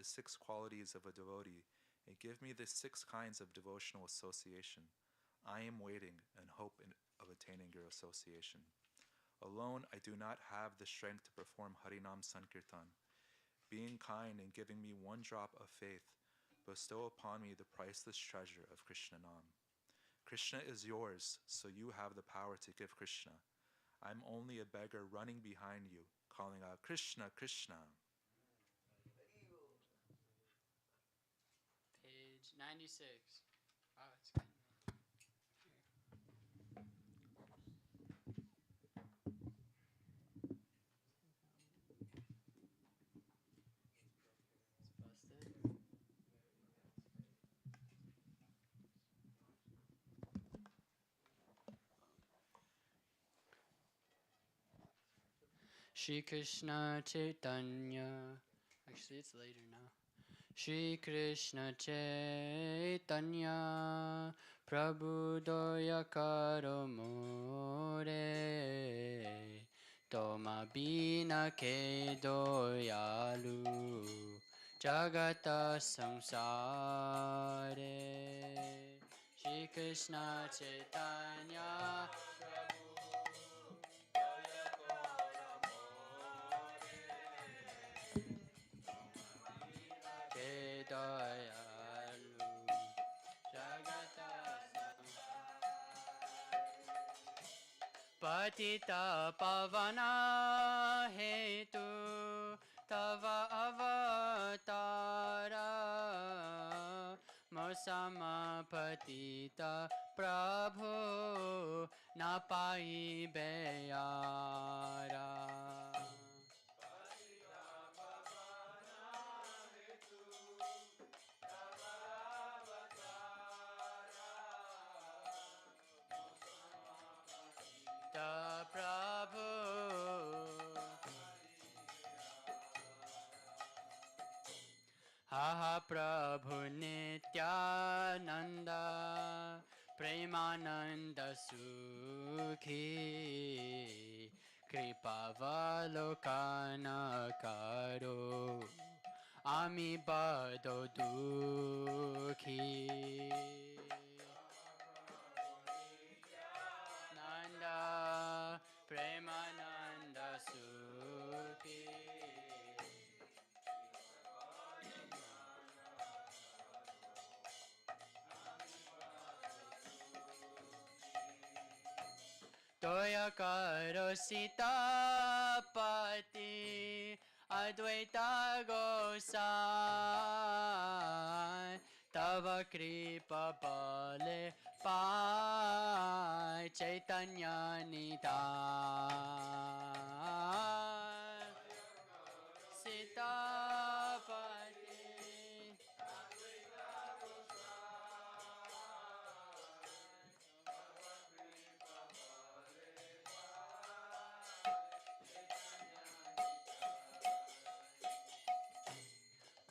the 6 qualities of a devotee and give me the 6 kinds of devotional association. I am waiting and hope of attaining your association. Alone, I do not have the strength to perform Harinam Sankirtan. Being kind and giving me 1 drop of faith, bestow upon me the priceless treasure of Krishna Nam. Krishna is yours, so you have the power to give Krishna. I'm only a beggar running behind you, calling out, Krishna, Krishna. Page 96. Wow, it's kind of... It's busted. Shri Krishna Chaitanya. Actually, it's later now. Shri Krishna Chaitanya Prabhu Doya Karo More Toma Bina Ke Doyalu Jagata Samsare Shri Krishna Chaitanya Ke Doyalu Jagata Patita Pavana Hetu Tava Avatara Mosama Patita Prabhu Napai Beyara Da Prabhu Ha Prabhu Nityananda Premananda Sukhi Kripa Valokana Karo Ami Bado Dukhi Nanda Premananda Sukhi Toya Karo Sitapati Advaita Gosai Tava Kripa Bale Pai Chaitanya Nidai Sitapati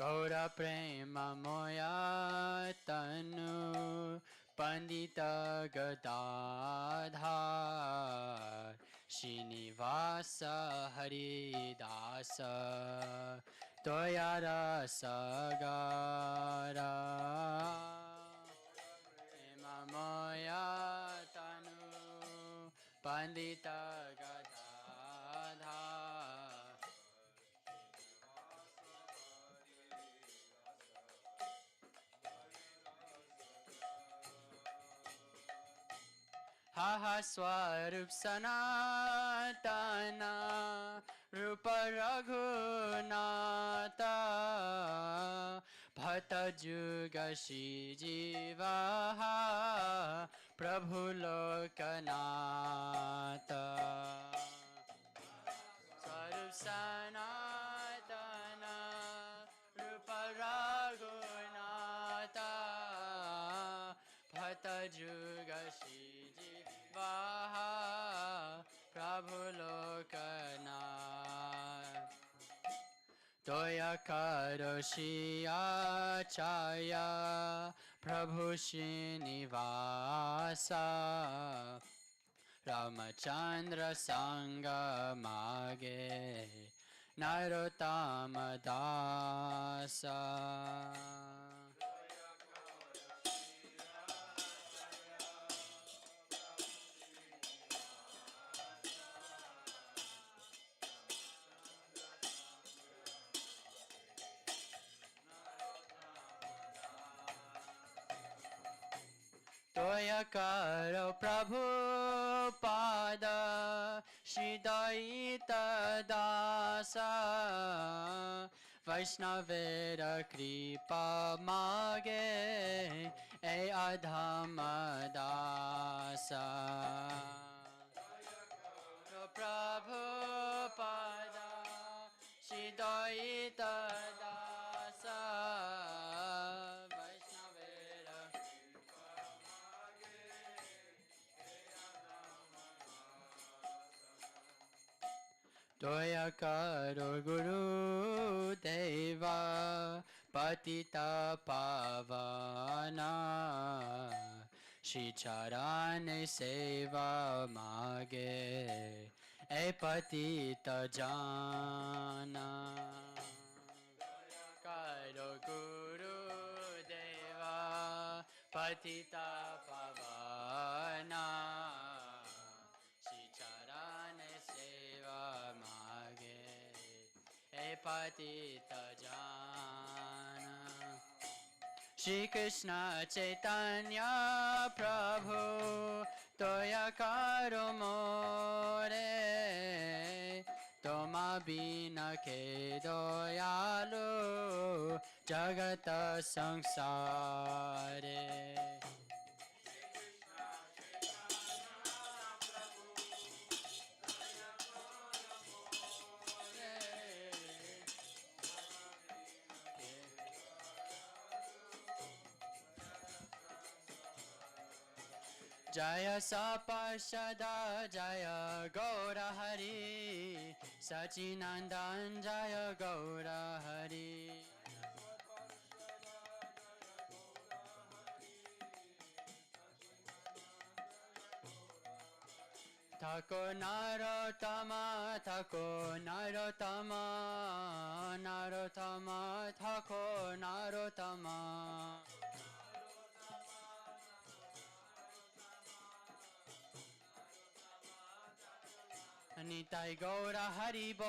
Gaura Prema Moya Tanu Pandita Gadadhar Srinivasa Haridasa Toyara Sagara Prema Moya Tanu Pandita Gadadhar Ha Swarup Sanatana Rupa Raghunata Bhata Juga Jiva Prabhu Lokanata Swarup Sanatana Rupa Raghunata Bhata Juga Vaha Prabhu Lokana Toya Karoshi Acharya Prabhu Srinivasa Ramachandra Sangha Mage Narottama Dasa. Toya Karo Prabhupada Shidaita Dasa Vaishnavera Kripa Mage E Adhama Dasa Prabhupada Shidaita Dasa Vaishnavera Doya Karo Guru Deva Patita Pavana Shri Charane Seva Mage E Patita Jana Karo Guru Deva Patita Pavana Shri Charane Seva Mage E Patita Jana Shri Krishna Chaitanya Prabhu Toya Karo More Toma Bina Ke Doyalu Jagata Sangsare Jaya Sapashada Jaya Gaura Hari Sachinandan Jaya Gaura Hari Thako Narottama Thako Narottama Narottama Thako Narottama Nitai Gaura Haribol,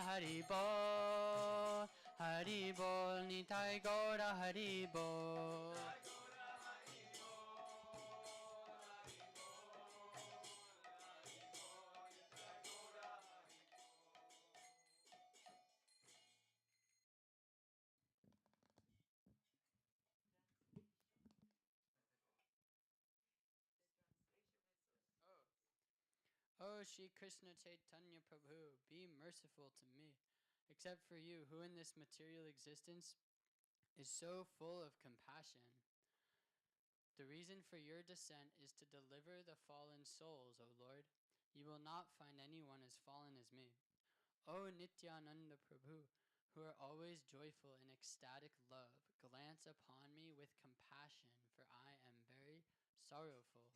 Haribol, Haribol, Nitai Gaura Haribol. Oh, Shri Krishna Chaitanya Prabhu, be merciful to me. Except for you, who in this material existence is so full of compassion. The reason for your descent is to deliver the fallen souls, O Lord. You will not find anyone as fallen as me. O Nityananda Prabhu, who are always joyful in ecstatic love, glance upon me with compassion, for I am very sorrowful.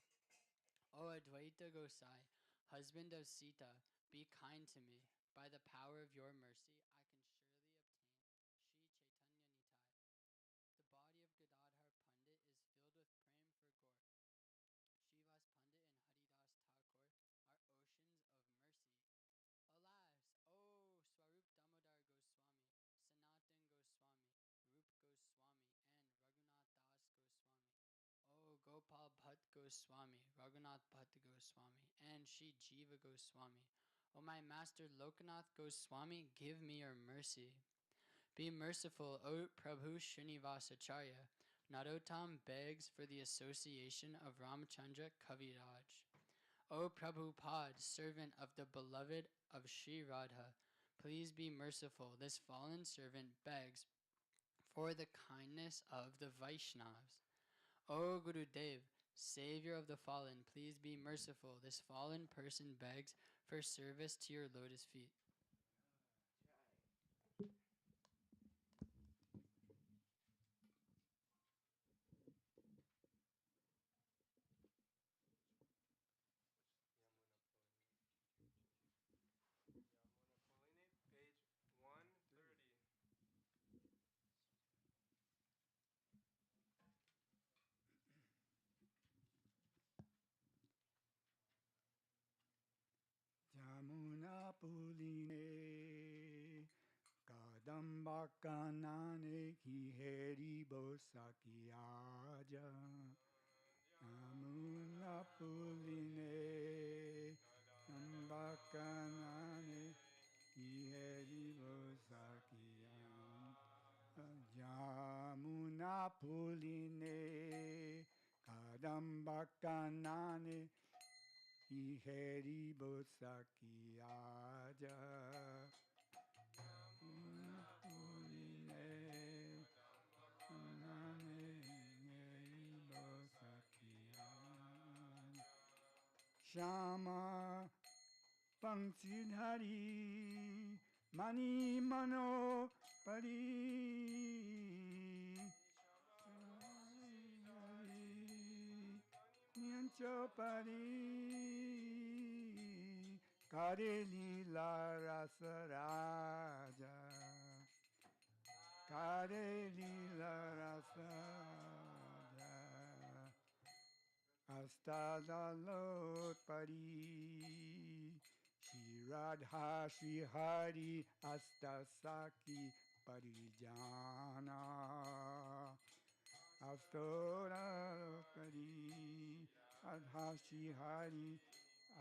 O Advaita Gosai, husband of Sita, be kind to me. By the power of your mercy, I can surely obtain Sri Chaitanya Nitai. The body of Gadadhar Pandit is filled with prem for Gaur. Srivas Pandit and Haridas Thakur are oceans of mercy. Alas, O Swarup Damodar Goswami, Sanatan Goswami, Rup Goswami, and Raghunath Das Goswami. O Gopal Bhatt Goswami, Raghunath Bhatt Goswami, and Shri Jiva Goswami. O my master Lokanath Goswami, give me your mercy. Be merciful, O Prabhu Srinivasacharya. Narottam begs for the association of Ramchandra Kaviraj. O Prabhupada, servant of the beloved of Sri Radha, please be merciful. This fallen servant begs for the kindness of the Vaishnavas. O Gurudev, savior of the fallen, please be merciful. This fallen person begs for service to your lotus feet. puline kadamba kanane hiheri bosaki aja Yamuna puline kadamba kanane hiheri bosaki Yamuna puline kadamba kanane Iheri bosaki aja puline kanane iheri bosaki aja Shama Pangsidhari Mani Mano Pari Nyancho Pari Kare Lila Rasa Raja Kare Lila Rasa Raja Astadalot Pari Shri Radha Shri Hari Astasaki Parijana Astadalot Pari Radha Shri Hari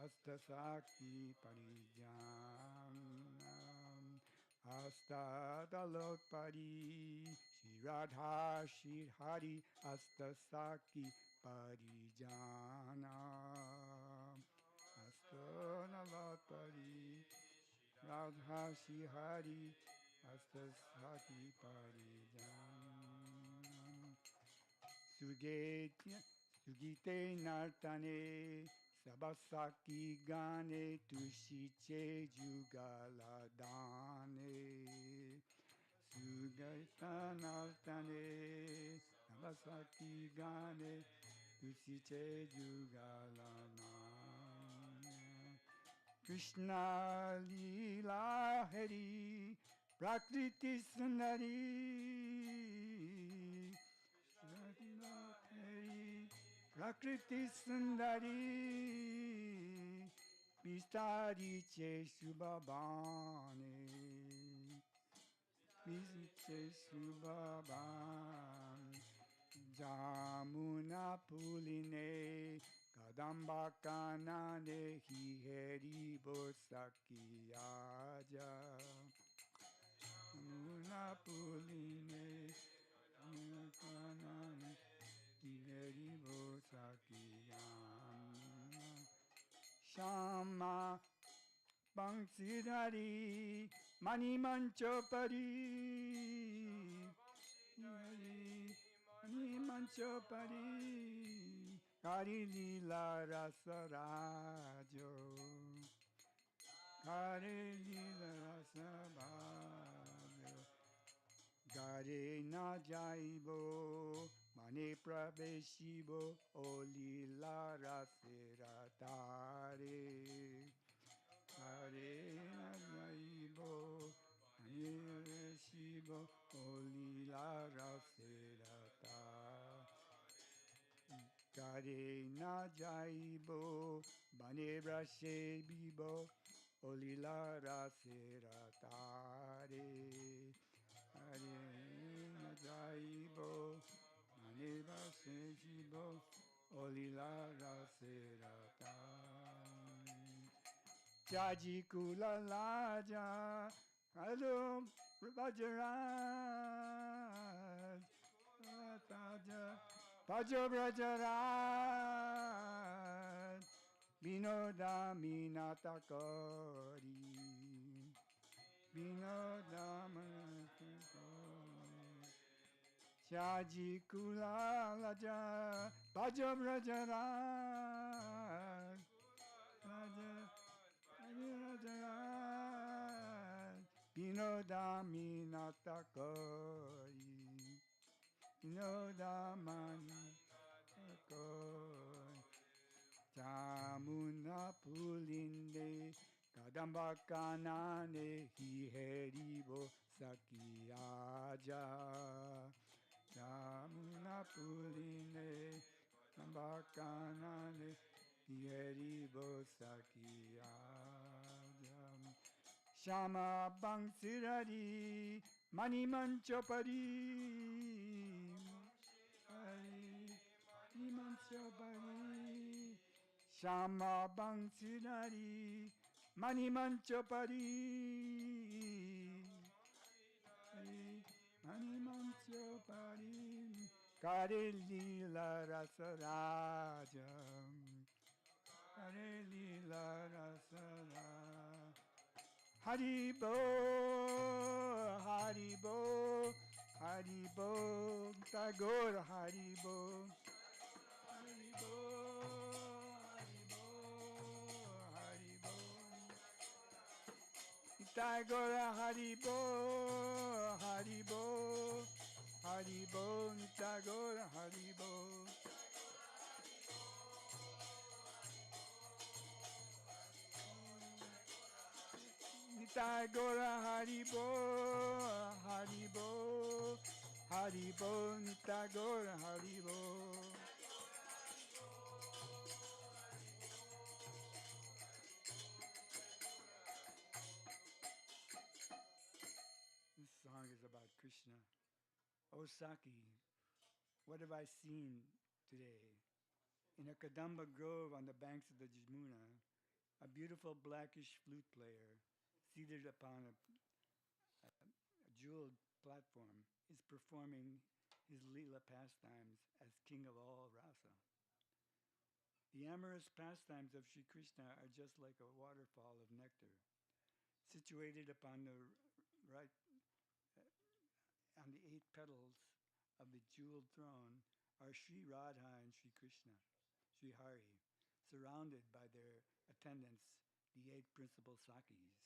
Astasaki Parijana Astadalot Pari Shri Radha Shri Hari Astasaki Parijana Astadalot Pari Radha Shri Hari Astasaki Parijana Sugite Nartane Sabasaki Gane Tushiche Jugaladane Sugita Nartane Sabasaki Gane Tushiche Jugaladane Krishna Lila Hari Prakriti Sundari Prakriti Sundari Bistari Che Subhabane Che Subhabane Jamuna Puline Kadamba Kanane Hiheri Bosaki Aja Jamuna Puline Kanane Hiheri Bosaki Aja Shama Bangsidhari Mani Mancho Pari Mani Mancho Pari Kari Lila Rasa Rajo Kari Lila Rasa Rajo Gare na jaibo Mane Praveshibo O Lila Raseratare Hare Naibo Hare Shibo Olila Raserata Kare na jaibo Bane Brashe Bibo Olila Raseratare Hare na jaibo Bane Brashe Bibo Olila Raseratare Jaji Kula Laja Hello Rajaraj Pajo Rajaraj Vinoda Minatakari Vinoda Minatakari Jaji Kula Laja Pajo Rajaraj Vinodami Natakoi Vinodamani Natakoi Jamuna Pulinde Kadamba Kanane Hiheribo Sakiaja Jamuna Pulinde Kadamba Kanane Hiheribo Sakiaja Shama Bangsirari Manimanchopari Manimanchopari Shama Bangsirari Manimanchopari Manimanchopari Kare Lila Rasarajam Kare Lila Rasarajam Haribo, Haribo, Haribo, Tagore Haribo, Haribo, Haribo, Haribo, Tagore Haribo, Haribo, Haribo, Tagore Haribo. Nitagora Haribo, Haribo, Haribo, Nitagora Haribo. This song is about Krishna. O Saki, what have I seen today? In a Kadamba grove on the banks of the Jamuna, a beautiful blackish flute player seated upon a jeweled platform is performing his Leela pastimes as king of all rasa. The amorous pastimes of Sri Krishna are just like a waterfall of nectar. Situated upon the right, on the 8 petals of the jeweled throne are Sri Radha and Sri Krishna, Sri Hari, surrounded by their attendants, the 8 principal Sakis.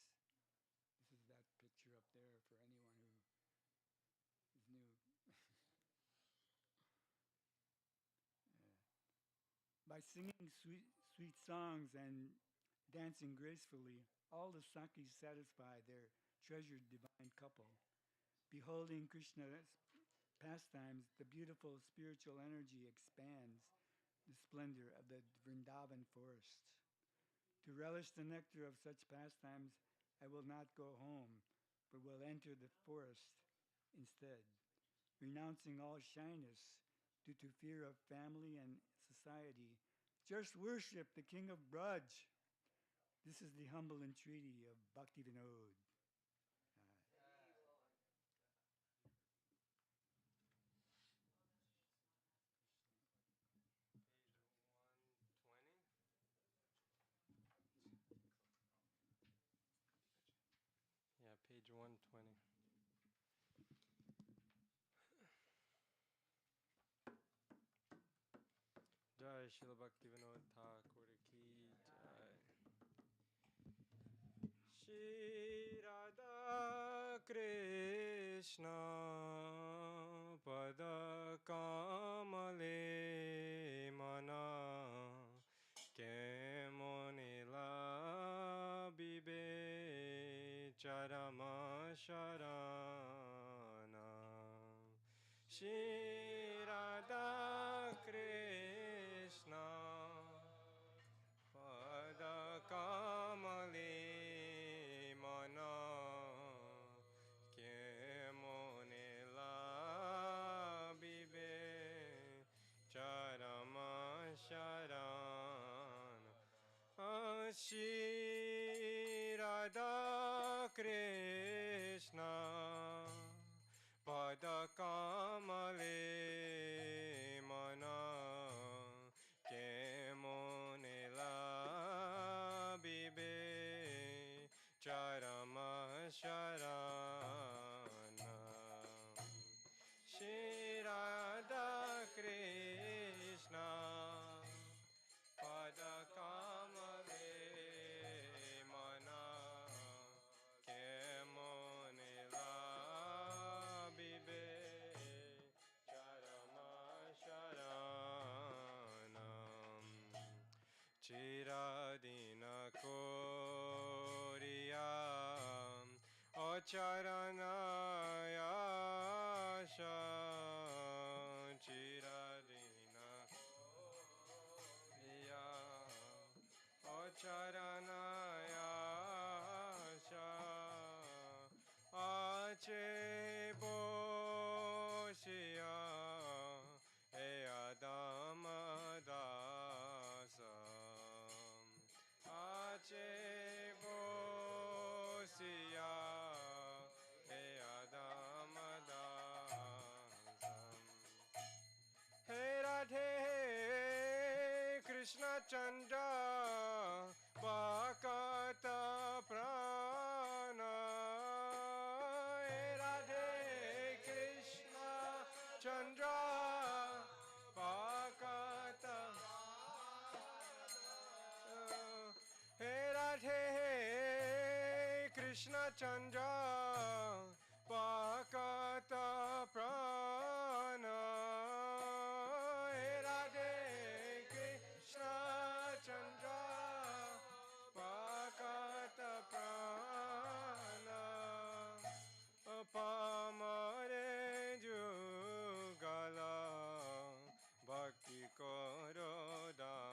This is that picture up there for anyone who is new. By singing sweet songs and dancing gracefully, all the Sakis satisfy their treasured divine couple. Beholding Krishna's pastimes, the beautiful spiritual energy expands the splendor of the Vrindavan forest. To relish the nectar of such pastimes, I will not go home, but will enter the forest instead, renouncing all shyness due to fear of family and society. Just worship the king of Braj. This is the humble entreaty of Bhakti Vinod. Yeah, page 120. Jai Srila Bhakti Vinod Thakur ki jai. Shri Radha Krishna Pada Kamale Mana Kemonila Bibe Charama Sharana Shri Radha Krishna Pada Kamale Mana Kemonila Bibe Charama Sharana Shri Radha Krishna Pada Kamale Mana Kemonila Bibe Charama Sharana Shri Radha Krishna Pada Kamale Mana Kemonila Bibe Charama Sharanam Chiradina Koriyam Ocharanaya Shan Chiradina Koriyam Ocharanaya Shan Krishna Chandra Bhakata Prana Hey Radhe Krishna Chandra Bhakata Hey Radhe Krishna Chandra Bhakata Prana Hey Radhe Krishna Chandra Bhakata Prana Pamare Jugala Bhakti Korodana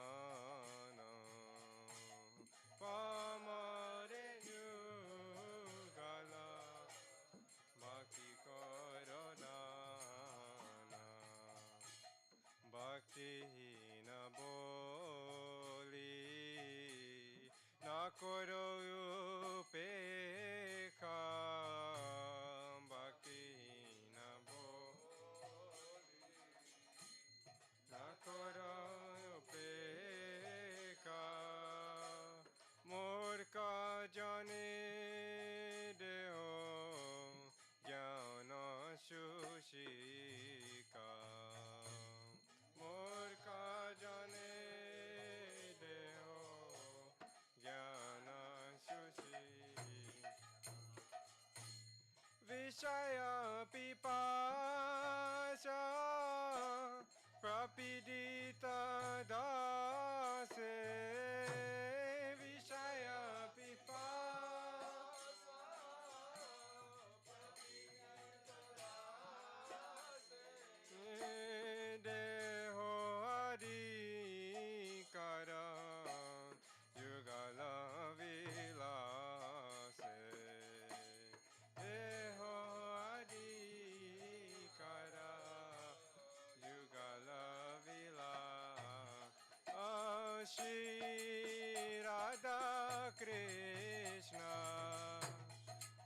Pamare Jugala Bhakti Korodana Bhakti na boli na koro upekha Bhakti na boli na koro upekha Murka jane deho jnana shushika Murka jane deho jnana shushika Vishaya pipasha prapidita dase Vishaya pipasha Deho adikara Yugala vilase Deho adikara Yugala vilase Shri Radha Krishna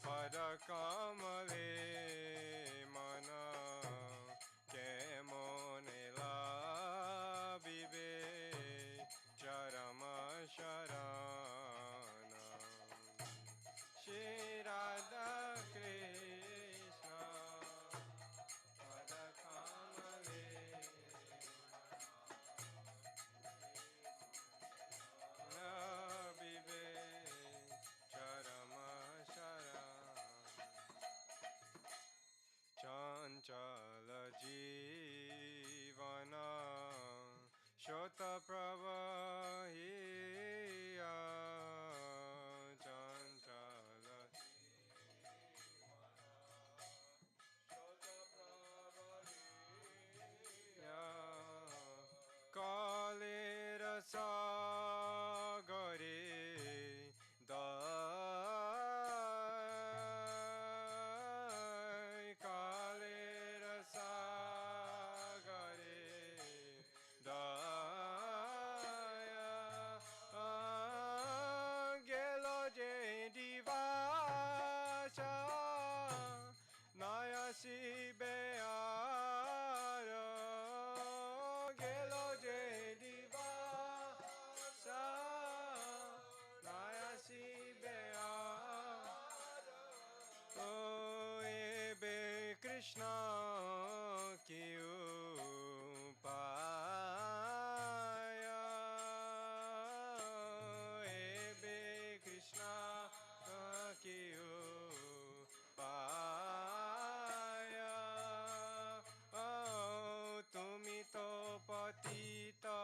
Pada kamale mana kemonela bibe charama sharana Shri Radha Krishna Pada kamale bibe charama sharana Chanchala Jivana Shota Pravahiya Chanchala Shota Pravahiya Kalira Sagare Dai Kalira Sagare Daya Gelo Je Divasha Naya Shibeara Gelo Je Divasha Naya Shibeara Oh, Ebe Krishna ki upaya Ebe Krishna ki upaya Oh, tumi to patita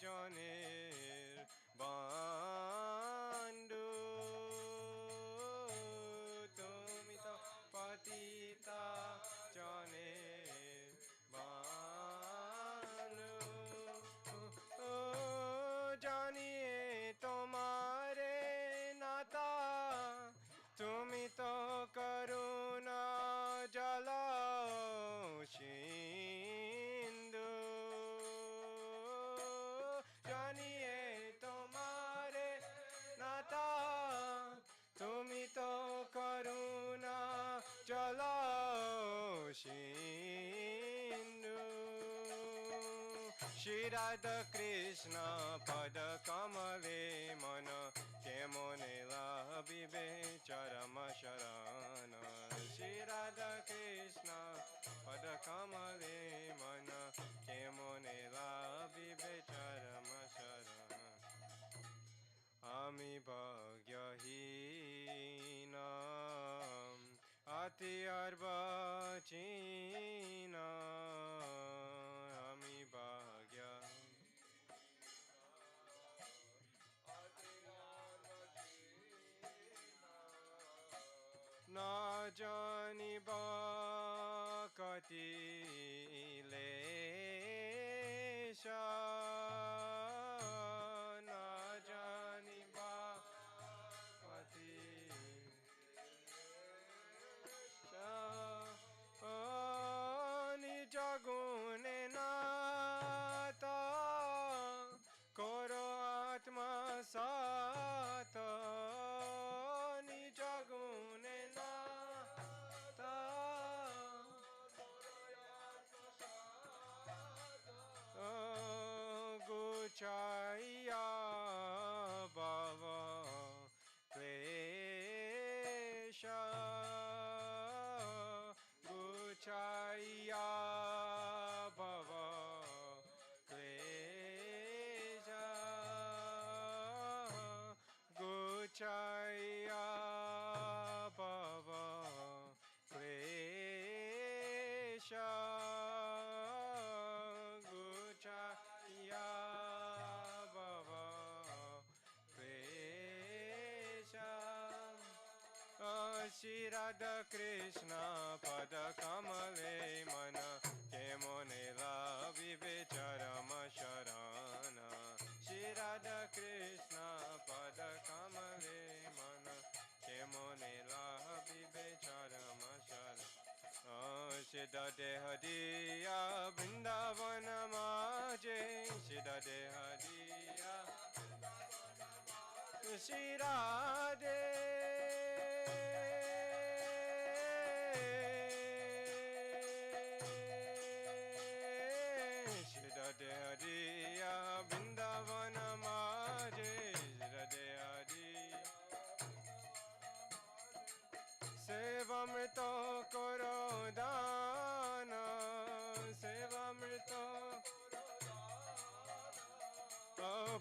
janer bandhu Tumito patita Shri Radha Krishna Pada Kamale Mana Kemone Labibe Charama Sharana Shri Radha Krishna Pada Kamale Mana Kemone Labibe Charama Sharana Ami Bhagyahinam Ati Arbachina Ami Bhagya Na jani bakati lesha na jani bakati ni jagune nata koro atma sata ni jagune nata guchaya baba klesha guchaya baba klesha guchaya baba klesha guchaya baba klesha Shri Radha Krishna Pada Kamale Mana Kemone Labibe Charama Sharana Shri Radha Krishna Pada Kamale Mana Kemone Labibe Charama Sharana Shida Dehadiya Vrindavana Maje Shida Dehadiya Shri Radhe Shida Dehadiya Vrindavana Maje Shida Dehadiya Sevamrito Koro Dana Sevamrito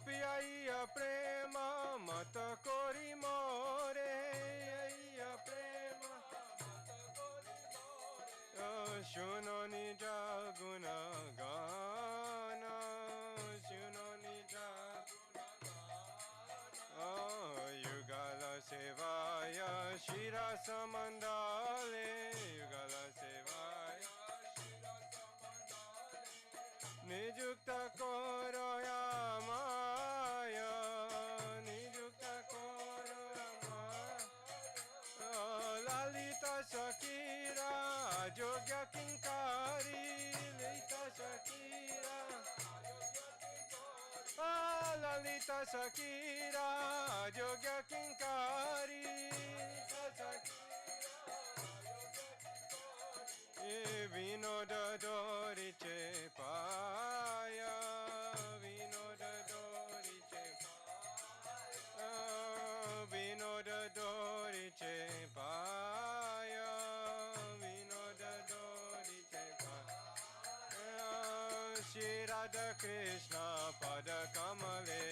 Piya prema mata kori more Piya prema Shuno nija guna gana Shuno nija Yugala sevaya shira samandale Yugala sevaya Nijukta koro yamaya Nijukta koro yamaya Lalita Shakira Jogya Kinkari Lalita Shakira Lalita Shakira Jogya Kinkari Lalita Shakira Vinoda Doriche Paya Vinoda Doriche Paya Vinoda Doriche Paya Vinoda Doriche Paya Shri Radha Krishna Pada Kamale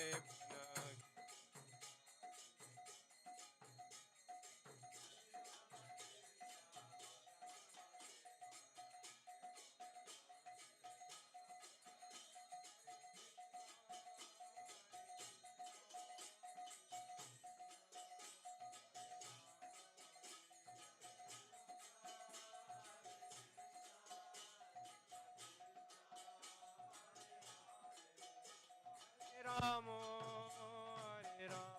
Ramo Hare Ramo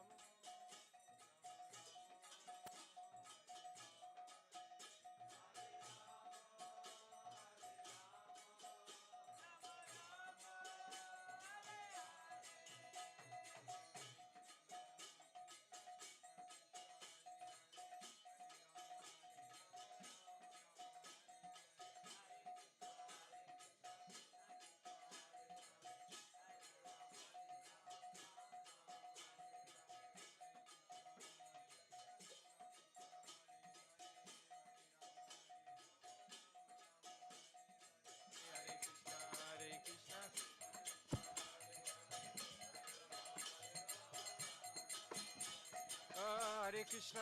Krishna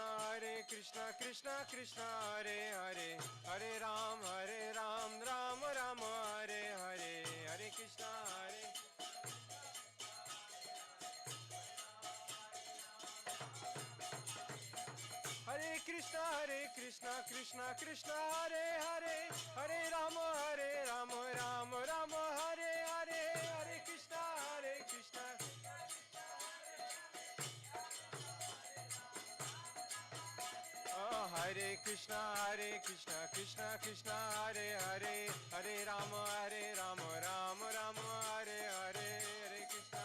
Krishna Krishna Hare Hare Hare Ram Ram Ram Hare Hare Hare Krishna Krishna Krishna Krishna Hare Hare Hare Ram Ram Ram Hare Hare Hare Krishna Hare Krishna Krishna Krishna Hare Hare Hare Ram Ram Ram Hare Hare Hare Krishna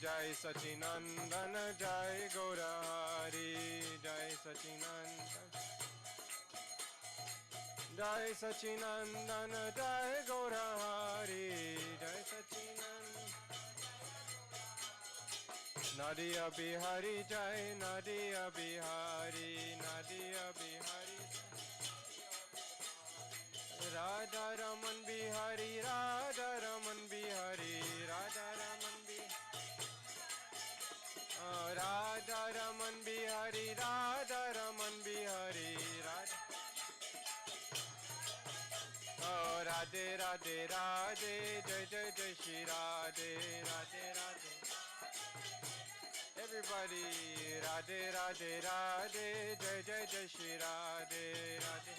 Jai Sachinandan Jai Gaurari Jai Sachinandan Jai Sachinandan Jai Gaurari Jai Sachinandan Nadia Bihari Jai Nadia Bihari Nadia Bihari Radha Raman Bihari Radha Raman Bihari Radha Raman Radha Raman Bihari Radha Raman Bihari Radha Radhe Radhe Radhe Jai Jai Jai Shri Radhe Radhe Radhe Everybody Radhe Radhe Radhe Jai Jai Jai Shri Radhe Radhe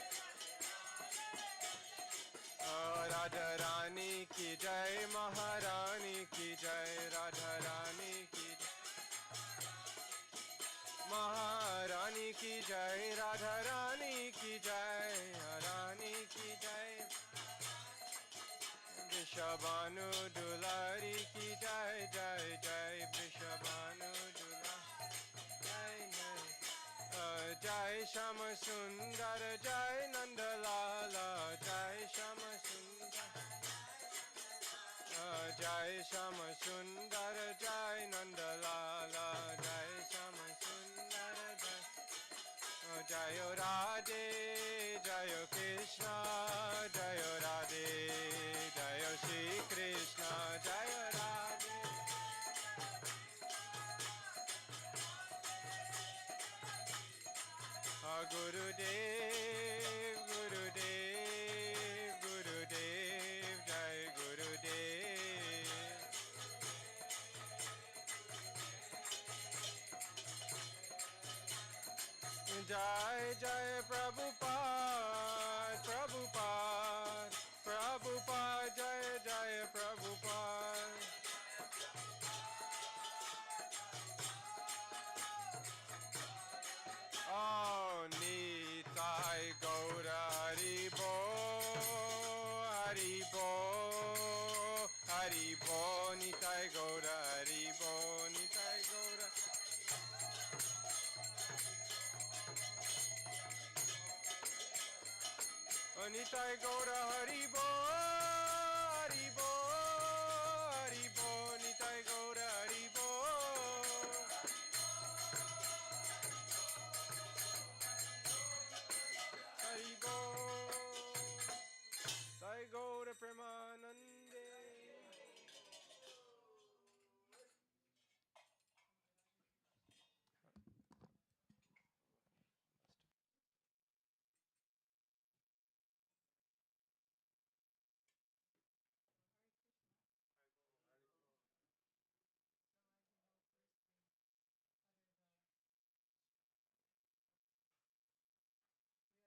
Radha Rani ki Jai Maharani ki Jai Radha Rani ki Maharani ki Jai Radha Rani ki Jai Rani ki Jai Vrishabhanu Dulari ki Jai Jai Jai Vrishabhanu Dulari Jai Shama Sundar Jai Nandalala Jai Shama Sundar Jai Shama Sundar Jai Nandalala Jai Shama Sundar Jayo Radhe Jayo Krishna Jayo Radhe Jayo Shri Krishna Jayo Radhe Gurudev Gurudev Gurudev Jai Gurudev Jai Jai Prabhupada Prabhupada Prabhupada Jai Jai Prabhupada Oh Nitai Gaura Haribo Haribo Haribo Nitai Gaura Haribo Nitai Gaura Nitai Gaura Haribo Haribo Haribo Nitai Gaura Haribo Haribo Sai Gaura Premanande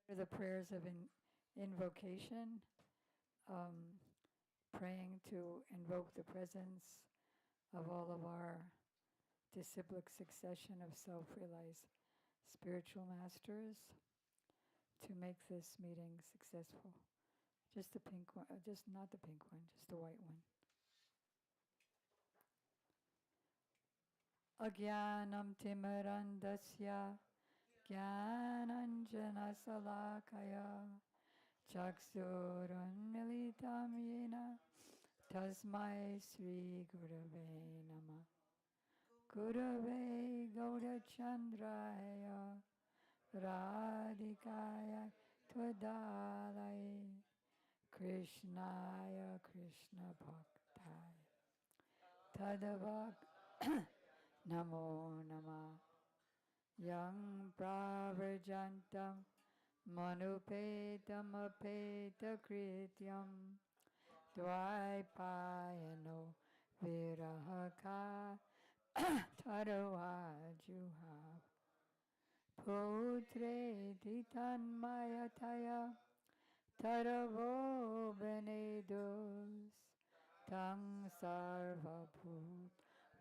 The prayers of invocation, praying to invoke the presence of all of our disciplic succession of self-realized spiritual masters to make this meeting successful. Just the pink one, just not the pink one, just the white one. Agyanam timarandasya Jnananjana Salakaya Chaksurunmilitam Yena Tasmai Sri Gurave Nama Gurave Gaurachandraya Radhikaya Twadalai Krishnaya Krishna Bhakti Tadavak Namo Nama Yang Pravarjantam Manupetam Apeta Krityam Dvaipayano Virahaka Tadavajuha Putre Titanmayataya Tadavo Benedus Tang Sarvabhut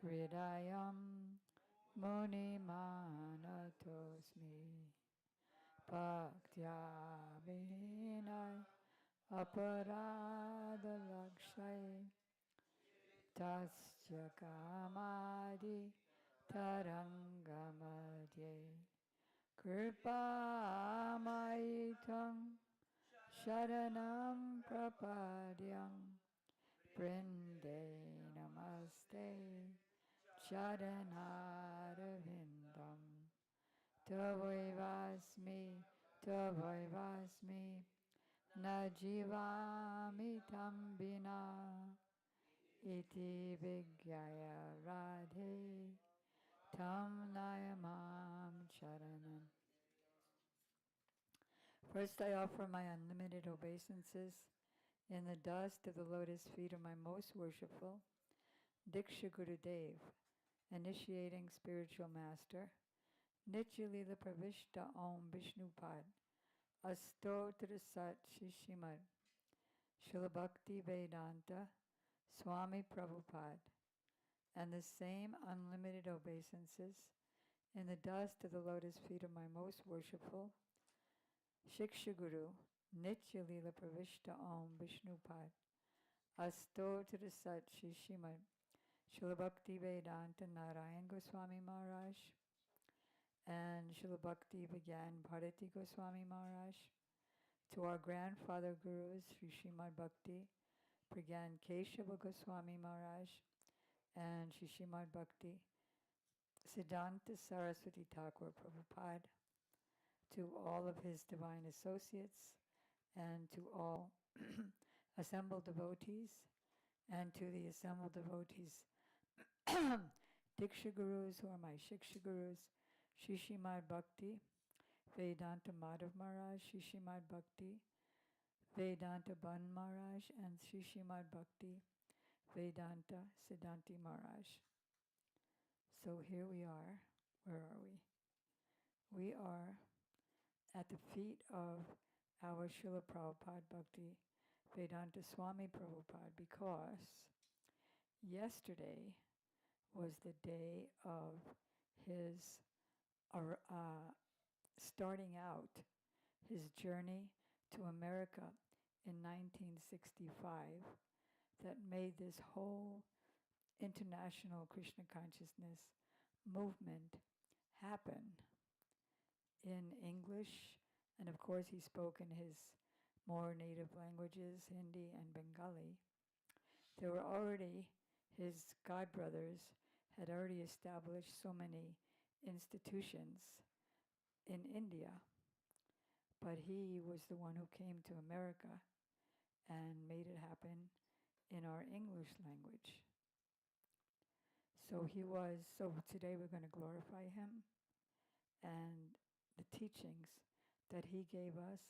Hridayam Muni Manatosmi Bhaktya Vinay Aparada Lakshay Tasya Kamadi Tarangamadye Kripa Maitam Sharanam Prapadyam Brinde Namaste Charanarvindam Tavoivasmi Tavoivasmi Najivami Tambina Iti Vigyaya Radhe Tam Nayamam Charanam. First, I offer my unlimited obeisances in the dust of the lotus feet of my most worshipful Diksha Gurudev, initiating spiritual master, Nityalila Pravishta Om Vishnupad, Astotra Sat Shishimad, Srila Bhakti Vedanta, Swami Prabhupada, and the same unlimited obeisances in the dust of the lotus feet of my most worshipful Shiksha Guru, Nityalila Pravishta Om Vishnupad, Astotra Sat Shishimad, Srila Bhakti Vedanta Narayan Goswami Maharaj, and Srila Bhakti Vigyan Bharati Goswami Maharaj, to our grandfather gurus, Sri Srimad Bhakti Pragyan Keshava Goswami Maharaj, and Sri Srimad Bhakti Siddhanta Saraswati Thakur Prabhupada, to all of his divine associates, and to all assembled devotees, and to the assembled devotees, Diksha Gurus, who are my Shiksha Gurus, Sri Srimad Bhakti Vedanta Madhav Maharaj, Sri Srimad Bhakti Vedanta Ban Maharaj, and Sri Srimad Bhakti Vedanta Siddhanti Maharaj. So here we are. Where are we? We are at the feet of our Srila Prabhupada Bhakti Vedanta Swami Prabhupada, because yesterday was the day of his starting out his journey to America in 1965 that made this whole international Krishna consciousness movement happen in English. And of course he spoke in his more native languages, Hindi and Bengali. There were already, his godbrothers had already established so many institutions in India, but he was the one who came to America and made it happen in our English language. So today we're going to glorify him and the teachings that he gave us,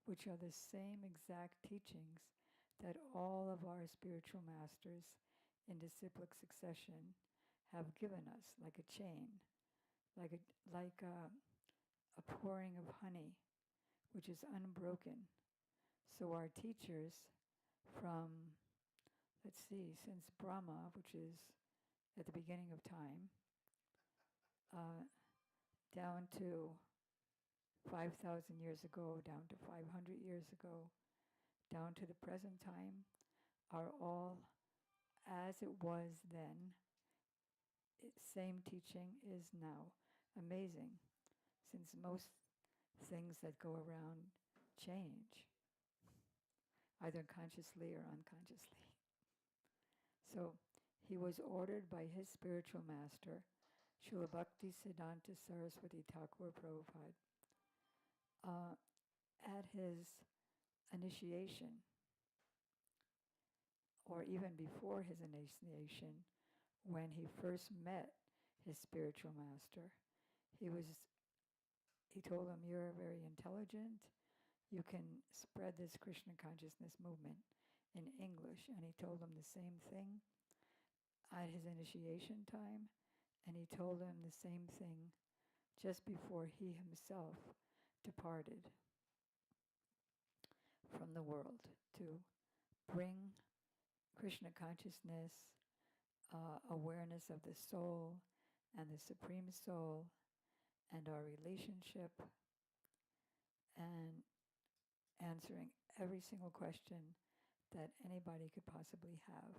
which are the same exact teachings that all of our spiritual masters in disciplic succession have given us, like a chain, like a pouring of honey, which is unbroken. So our teachers from, since Brahma, which is at the beginning of time, down to 5,000 years ago, down to 500 years ago, down to the present time, are all as it was then. Same teaching is now. Amazing, since most things that go around change, either consciously or unconsciously. So he was ordered by his spiritual master, Srila Bhakti Siddhanta Saraswati Thakur Prabhupada, at his initiation, or even before his initiation, when he first met his spiritual master, he told him, "You're very intelligent. You can spread this Krishna consciousness movement in English." And he told him the same thing at his initiation time, and he told him the same thing just before he himself departed from the world to bring Krishna consciousness, awareness of the soul and the Supreme Soul and our relationship, and answering every single question that anybody could possibly have.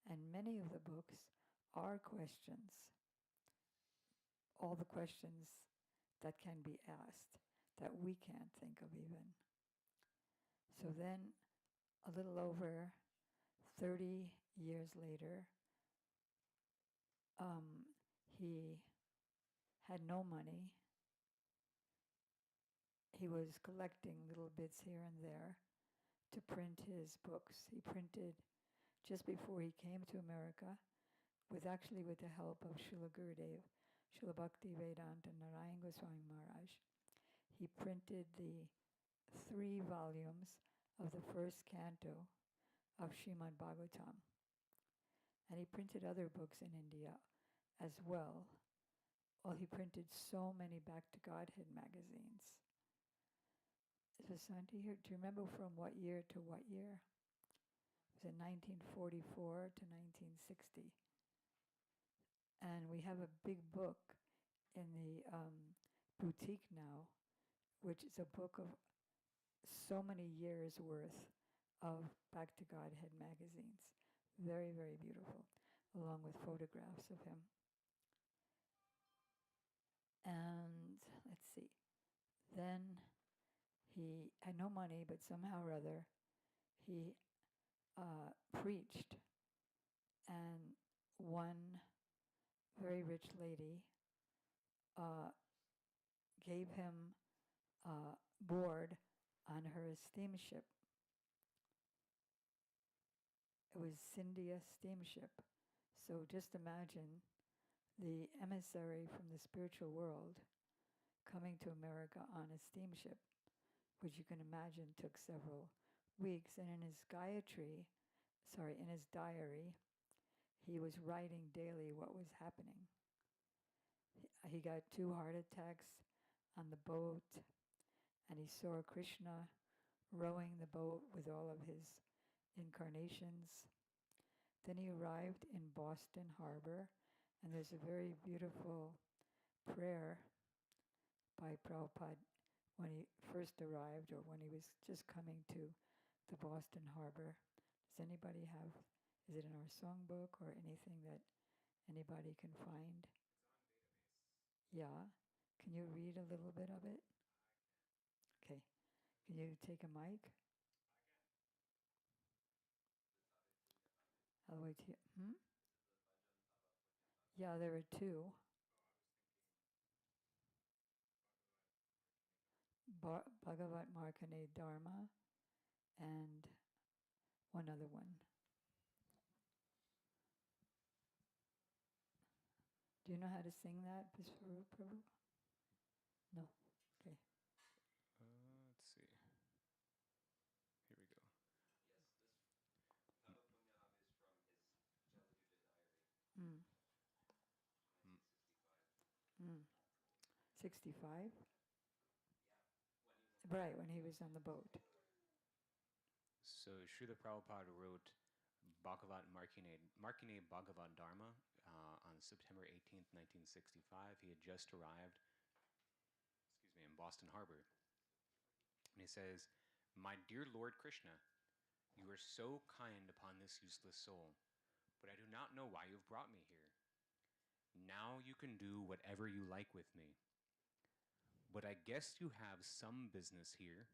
And many of the books are questions, all the questions that can be asked, that we can't think of even. So then, a little over 30 years later, he had no money. He was collecting little bits here and there to print his books. He printed, just before he came to America, with the help of Srila Gurudev, Srila Bhaktivedanta Narayan Goswami Maharaj, he printed the 3 volumes of the first canto of Srimad Bhagavatam. And he printed other books in India as well. Well, he printed so many Back to Godhead magazines. Vasanti here, do you remember from what year to what year? It was in 1944 to 1960. And we have a big book in the boutique now, which is a book of so many years worth of Back to Godhead magazines. Very, very beautiful, along with photographs of him. And let's see, then he had no money, but somehow or other, he preached, and one very rich lady gave him board on her steamship. It was Scindia steamship. So just imagine the emissary from the spiritual world coming to America on a steamship, which you can imagine took several weeks. And in his diary, he was writing daily what was happening. He got 2 heart attacks on the boat, and he saw Krishna rowing the boat with all of his incarnations. Then he arrived in Boston Harbor, and there's a very beautiful prayer by Prabhupada when he first arrived, or when he was just coming to the Boston Harbor. Does anybody have, is it in our songbook or anything that anybody can find? Yeah. Can you read a little bit of it? Okay. Can you take a mic? All the way to you. Yeah, there are 2. Bhagavat Markandeya Dharma and one other one. Do you know how to sing that, Vishwarup Prabhu? No? Okay. Let's see. Here we go. Mm. 65? Right, when he was on the boat. So Srila Prabhupada wrote Bhagavat Markandeya Bhagavat Dharma on September 18th, 1965. He had just arrived, in Boston Harbor. And he says, "My dear Lord Krishna, you are so kind upon this useless soul, but I do not know why you have brought me here. Now you can do whatever you like with me. But I guess you have some business here.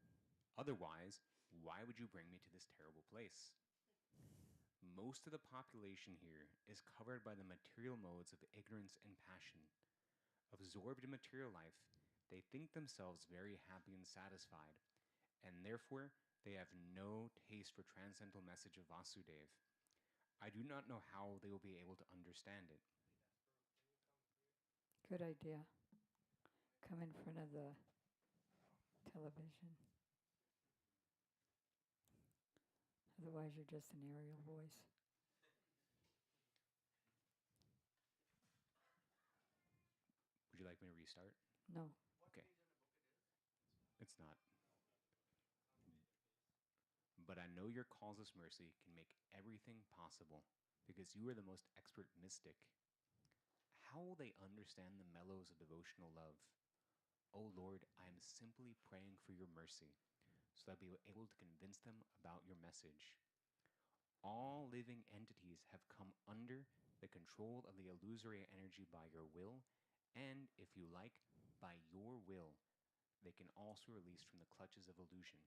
Otherwise, why would you bring me to this terrible place? Most of the population here is covered by the material modes of ignorance and passion. Absorbed in material life, they think themselves very happy and satisfied, and therefore they have no taste for transcendental message of Vasudeva. I do not know how they will be able to understand it. Good idea. Come in front of the television. Otherwise, you're just an aerial voice. Would you like me to restart? No. Okay. It's not. But I know your causeless mercy can make everything possible because you are the most expert mystic. How will they understand the mellows of devotional love? O Lord, I am simply praying for your mercy so that I'll be able to convince them about your message. All living entities have come under the control of the illusory energy by your will, and if you like, by your will, they can also release from the clutches of illusion.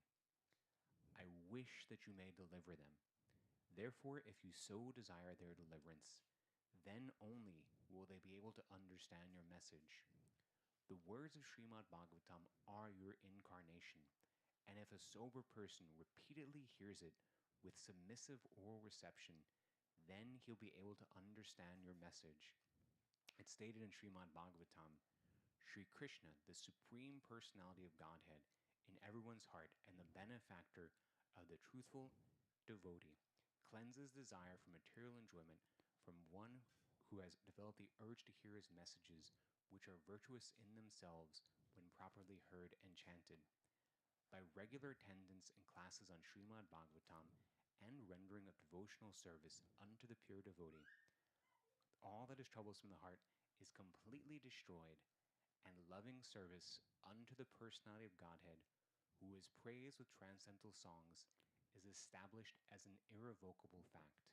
I wish that you may deliver them. Therefore, if you so desire their deliverance, then only will they be able to understand your message. The words of Srimad Bhagavatam are your incarnation, and if a sober person repeatedly hears it with submissive oral reception, then he'll be able to understand your message. It's stated in Srimad Bhagavatam, Sri Krishna, the Supreme Personality of Godhead, in everyone's heart and the benefactor of the truthful devotee, cleanses desire for material enjoyment from one who has developed the urge to hear his messages, which are virtuous in themselves when properly heard and chanted. By regular attendance in classes on Srimad Bhagavatam and rendering of devotional service unto the pure devotee, all that is troublesome in the heart is completely destroyed, and loving service unto the personality of Godhead, who is praised with transcendental songs, is established as an irrevocable fact.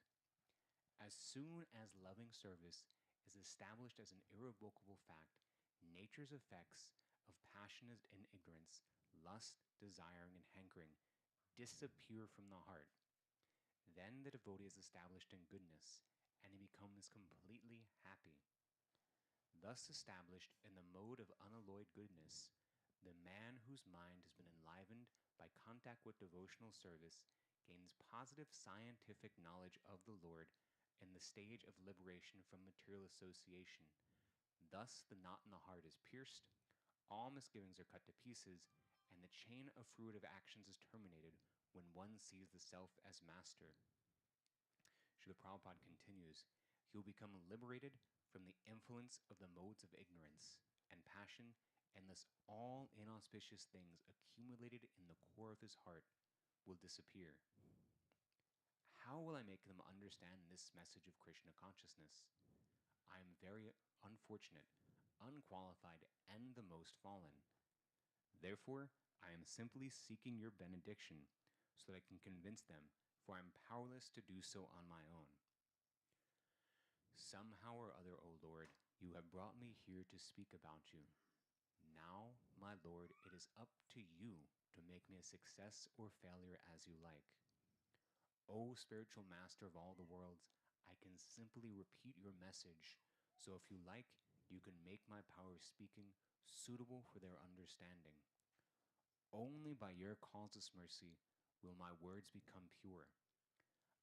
As soon as loving service is established as an irrevocable fact, nature's effects of passion and ignorance, lust, desiring, and hankering disappear from the heart. Then the devotee is established in goodness, and he becomes completely happy. Thus established in the mode of unalloyed goodness, the man whose mind has been enlivened by contact with devotional service gains positive scientific knowledge of the Lord in the stage of liberation from material association. Thus the knot in the heart is pierced, all misgivings are cut to pieces, and the chain of fruitive actions is terminated when one sees the self as master. Srila Prabhupada continues, he will become liberated from the influence of the modes of ignorance and passion, and thus all inauspicious things accumulated in the core of his heart will disappear. How will I make them understand this message of Krishna consciousness? I am very unfortunate, unqualified, and the most fallen. Therefore, I am simply seeking your benediction so that I can convince them, for I am powerless to do so on my own. Somehow or other, O Lord, you have brought me here to speak about you. Now, my Lord, it is up to you to make me a success or failure as you like. O spiritual master of all the worlds, I can simply repeat your message, so if you like, you can make my power of speaking suitable for their understanding. Only by your causeless mercy will my words become pure.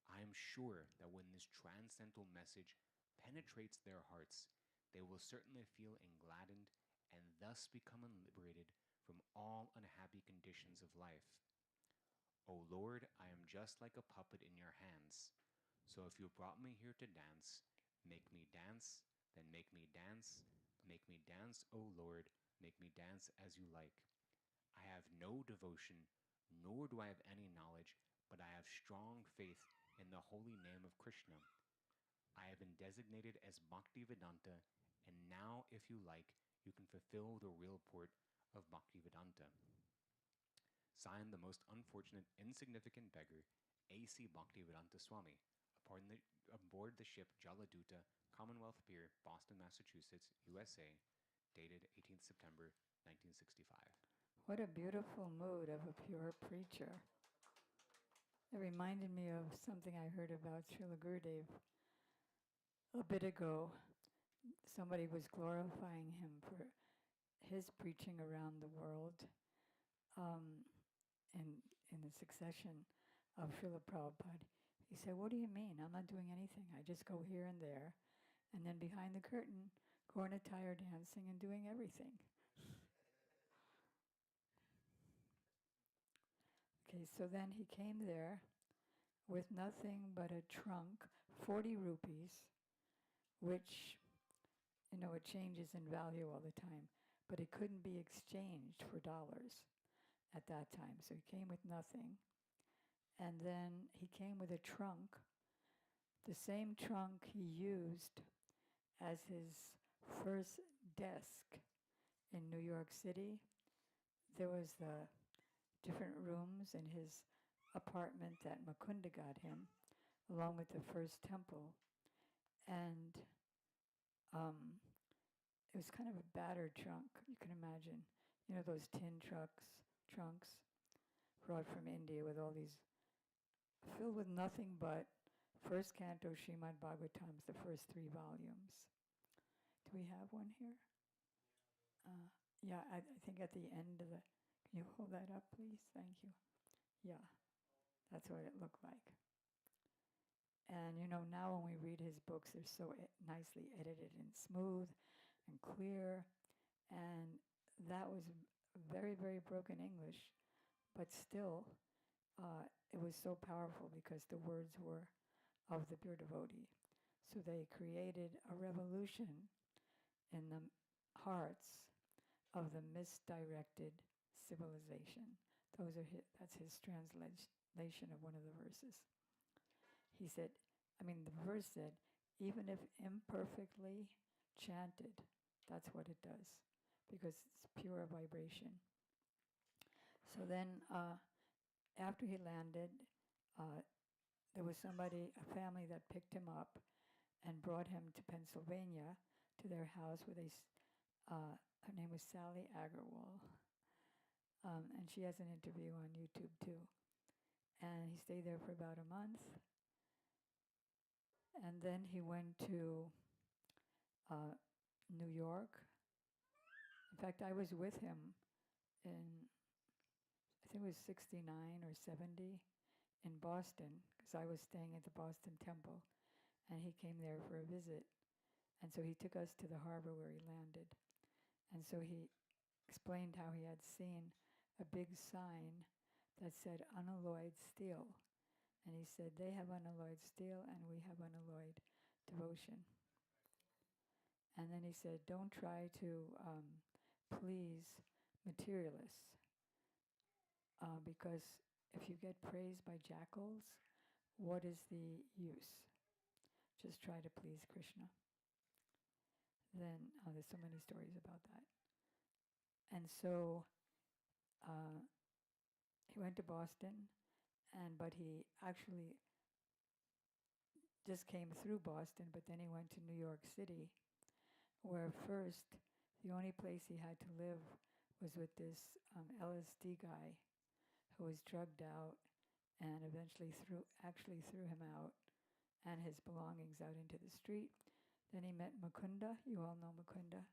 I am sure that when this transcendental message penetrates their hearts, they will certainly feel engladdened and thus become liberated from all unhappy conditions of life. O Lord, I am just like a puppet in your hands. So if you brought me here to dance, make me dance, then make me dance, O Lord, make me dance as you like. I have no devotion, nor do I have any knowledge, but I have strong faith in the holy name of Krishna. I have been designated as Bhaktivedanta, and now, if you like, you can fulfill the real port of Bhaktivedanta. Signed, the most unfortunate, insignificant beggar, A.C. Bhaktivedanta Swami, aboard the ship Jaladuta, Commonwealth Pier, Boston, Massachusetts, USA, dated 18th September, 1965. What a beautiful mood of a pure preacher. It reminded me of something I heard about Srila Gurudev a bit ago. Somebody was glorifying him for his preaching around the world. And in the succession of Srila Prabhupada, He said, "What do you mean? I'm not doing anything. I just go here and there, and then behind the curtain, going attire dancing and doing everything." Okay, so then he came there with nothing but a trunk, 40 rupees, which, it changes in value all the time, but it couldn't be exchanged for dollars at that time. So he came with nothing. And then he came with a trunk, the same trunk he used as his first desk in New York City. There was the different rooms in his apartment that Mukunda got him, along with the first temple. And it was kind of a battered trunk, you can imagine. Those tin trunks brought from India with all these, filled with nothing but first canto Srimad Bhagavatam's, the first 3 volumes. Do we have one here? Yeah, I think at the end of the, can you hold that up, please? Thank you. Yeah, that's what it looked like. And now when we read his books, they're so nicely edited and smooth and clear. And that was very, very broken English, but still, it was so powerful because the words were of the pure devotee. So they created a revolution in the hearts of the misdirected civilization. That's his translation of one of the verses. He said, the verse said, even if imperfectly chanted, that's what it does, because it's pure vibration. So then, after he landed, there was a family that picked him up and brought him to Pennsylvania to their house where her name was Sally Agarwal. And she has an interview on YouTube too. And he stayed there for about a month. And then he went to New York. In fact, I was with him in, I think it was 69 or 70 in Boston, because I was staying at the Boston Temple. And he came there for a visit. And so he took us to the harbor where he landed. And so he explained how he had seen a big sign that said unalloyed steel. And he said, they have unalloyed steel and we have unalloyed devotion. And then he said, don't try to please materialists, because if you get praised by jackals, what is the use? Just try to please Krishna. Then there's so many stories about that. And so he went to Boston, but he actually just came through Boston, but then he went to New York City, where first the only place he had to live was with this LSD guy who was drugged out and eventually threw him out and his belongings out into the street. Then he met Mukunda. You all know Mukunda,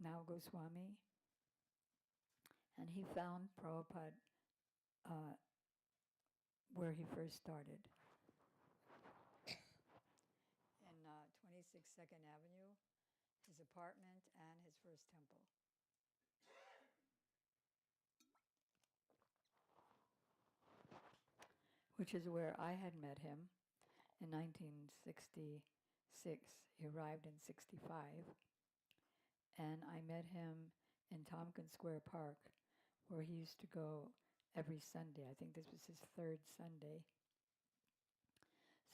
now Goswami. And he found Prabhupada where he first started. In 26 Second Avenue, his apartment and his first temple. Which is where I had met him in 1966. He arrived in 65. And I met him in Tompkins Square Park, where he used to go every Sunday. I think this was his 3rd Sunday.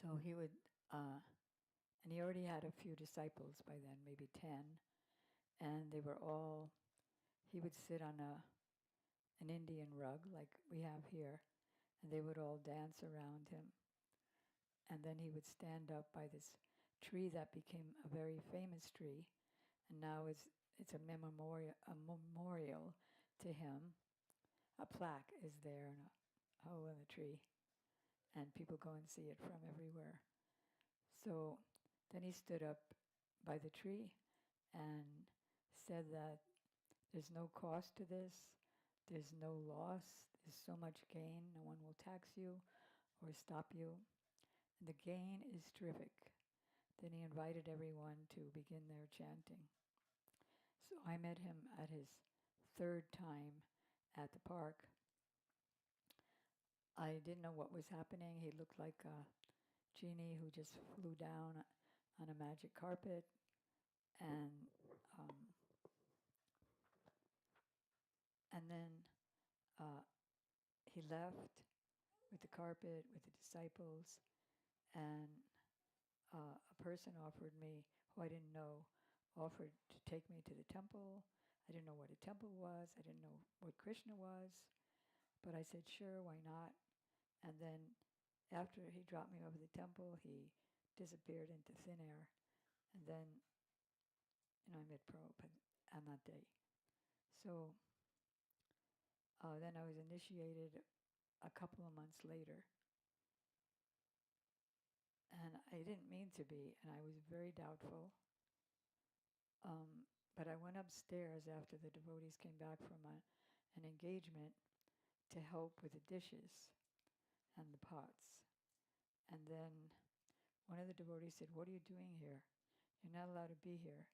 So he would, and he already had a few disciples by then, maybe 10. And they were all, he would sit on an Indian rug like we have here, and they would all dance around him. And then he would stand up by this tree that became a very famous tree, and now it's a memorial to him. A plaque is there and a hole in the tree, and people go and see it from everywhere. So then he stood up by the tree and said that there's no cost to this, there's no loss, there's so much gain, no one will tax you or stop you. And the gain is terrific. Then he invited everyone to begin their chanting. So I met him at his third time at the park. I didn't know what was happening. He looked like a genie who just flew down on a magic carpet, and um, then he left with the carpet, with the disciples, and a person offered me, who I didn't know, offered to take me to the temple. I didn't know what a temple was. I didn't know what Krishna was, but I said, sure, why not? And then after he dropped me over the temple, he disappeared into thin air. And then, I met Prabhupada on that day. So then I was initiated a couple of months later. And I didn't mean to be, and I was very doubtful. But I went upstairs after the devotees came back from an engagement to help with the dishes and the pots. And then one of the devotees said, what are you doing here? You're not allowed to be here.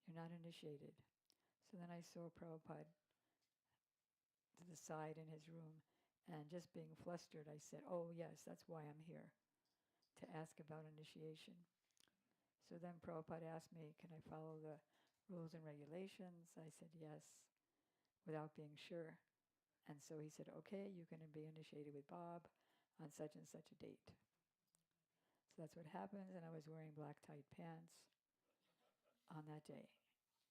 You're not initiated. So then I saw Prabhupada to the side in his room, and just being flustered, I said, oh yes, that's why I'm here, to ask about initiation. So then Prabhupada asked me, can I follow the rules and regulations? I said yes, without being sure. And so he said, okay, you're going to be initiated with Bob on such and such a date. So that's what happened, and I was wearing black tight pants on that day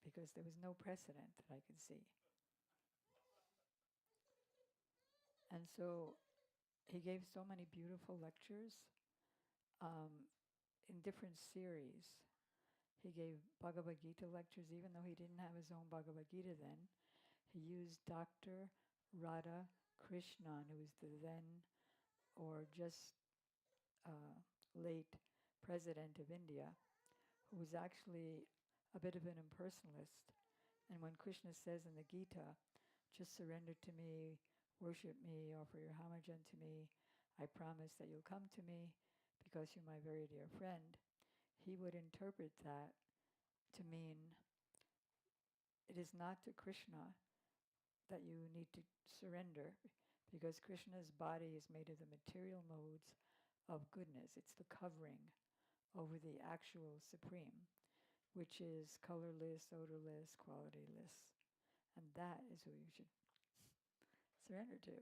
because there was no precedent that I could see. And so he gave so many beautiful lectures in different series. He gave Bhagavad Gita lectures, even though he didn't have his own Bhagavad Gita then. He used Dr. Radha Krishnan, who was the then or just late president of India, who was actually a bit of an impersonalist. And when Krishna says in the Gita, just surrender to me, worship me, offer your homage unto me, I promise that you'll come to me because you're my very dear friend, he would interpret that to mean it is not to Krishna that you need to surrender, because Krishna's body is made of the material modes of goodness. It's the covering over the actual supreme, which is colorless, odorless, qualityless. And that is who you should surrender to.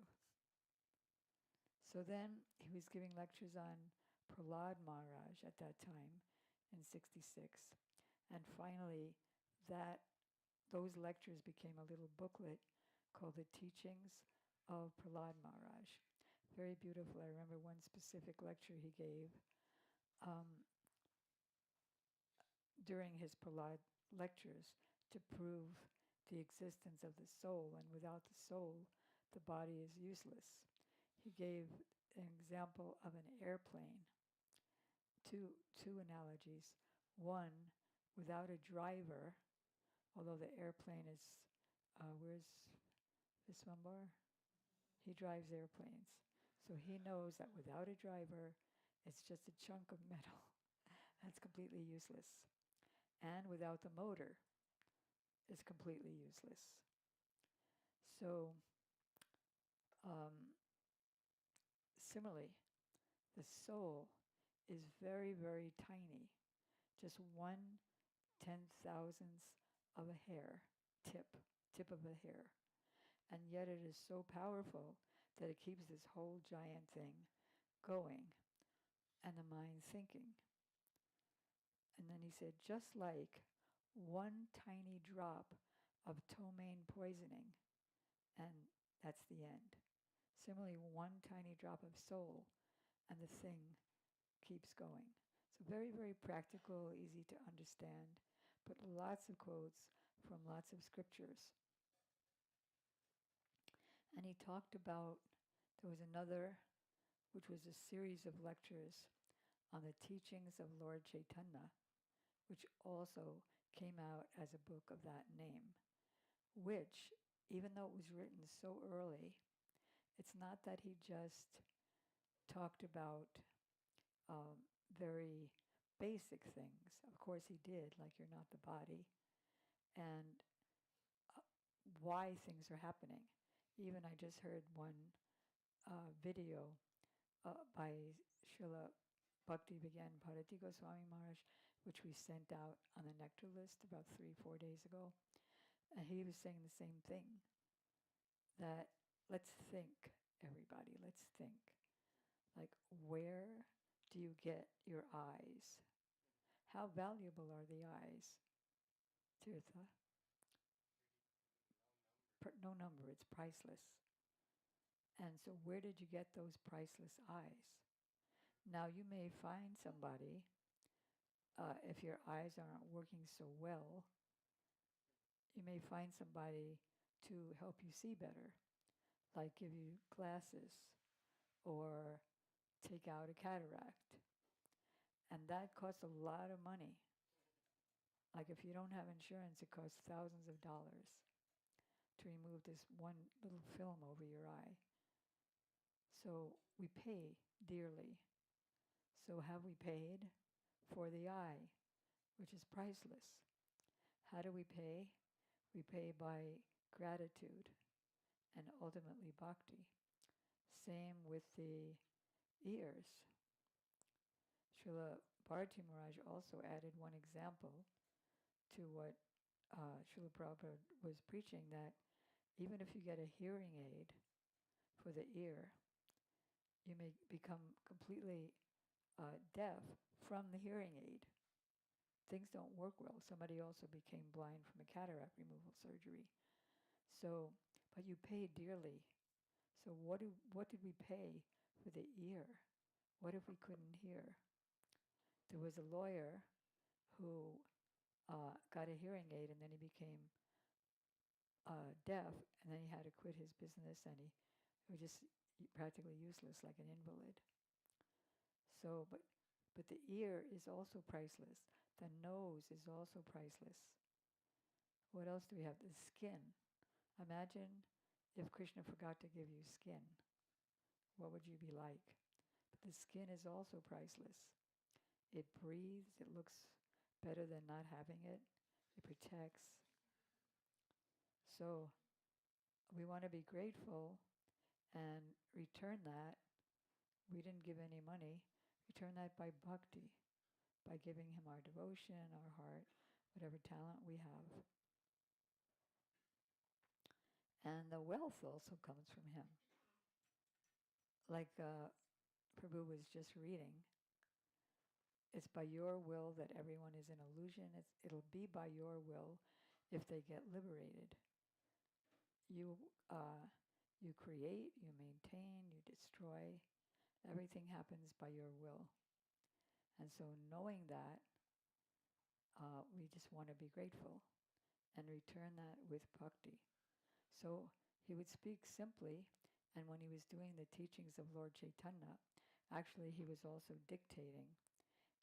So then he was giving lectures on Prahlad Maharaj at that time in 66. And finally, those lectures became a little booklet called The Teachings of Prahlad Maharaj. Very beautiful. I remember one specific lecture he gave during his Prahlad lectures to prove the existence of the soul, and without the soul, the body is useless. He gave an example of an airplane, two analogies. One, without a driver, although the airplane is, where's Viswambar? He drives airplanes. So he knows that without a driver, it's just a chunk of metal. That's completely useless. And without the motor, it's completely useless. So, similarly, the soul is very, very tiny, just 1/10,000th of a hair, tip of a hair. And yet it is so powerful that it keeps this whole giant thing going and the mind thinking. And then he said, just like one tiny drop of ptomaine poisoning, and that's the end. Similarly, one tiny drop of soul, and the thing keeps going. So very, very practical, easy to understand, but lots of quotes from lots of scriptures. And he talked about, there was another, which was a series of lectures on the teachings of Lord Chaitanya, which also came out as a book of that name, which, even though it was written so early, it's not that he just talked about very basic things. Of course, he did, like you're not the body, and why things are happening. Even I just heard one video by Srila Bhakti Vigyan Bharati Goswami Maharaj, which we sent out on the nectar list about 3-4 days ago. And he was saying the same thing, that let's think, everybody, let's think. Like, where do you get your eyes? How valuable are the eyes? Tirtha? No number, it's priceless. And so where did you get those priceless eyes? Now you may find somebody, if your eyes aren't working so well, you may find somebody to help you see better, like give you glasses or take out a cataract. And that costs a lot of money. Like if you don't have insurance, it costs thousands of dollars to remove this one little film over your eye. So we pay dearly. So have we paid for the eye, which is priceless? How do we pay? We pay by gratitude and ultimately bhakti. Same with the ears. Srila Bharati Maharaj also added one example to what Srila Prabhupada was preaching, that even if you get a hearing aid for the ear, you may become completely deaf from the hearing aid. Things don't work well. Somebody also became blind from a cataract removal surgery. So, but you pay dearly. So what did we pay for the ear? What if we couldn't hear? There was a lawyer who got a hearing aid and then he became deaf, and then he had to quit his business, and he was just practically useless, like an invalid. So, but the ear is also priceless. The nose is also priceless. What else do we have? The skin. Imagine if Krishna forgot to give you skin. What would you be like? But the skin is also priceless. It breathes. It looks better than not having it. It protects. So we want to be grateful and return that. We didn't give any money. Return that by bhakti, by giving him our devotion, our heart, whatever talent we have. And the wealth also comes from him. Like Prabhu was just reading, it's by your will that everyone is an illusion. It'll be by your will if they get liberated. You create, you maintain, you destroy. Everything happens by your will. And so knowing that, we just want to be grateful and return that with bhakti. So he would speak simply, and when he was doing the teachings of Lord Chaitanya, actually he was also dictating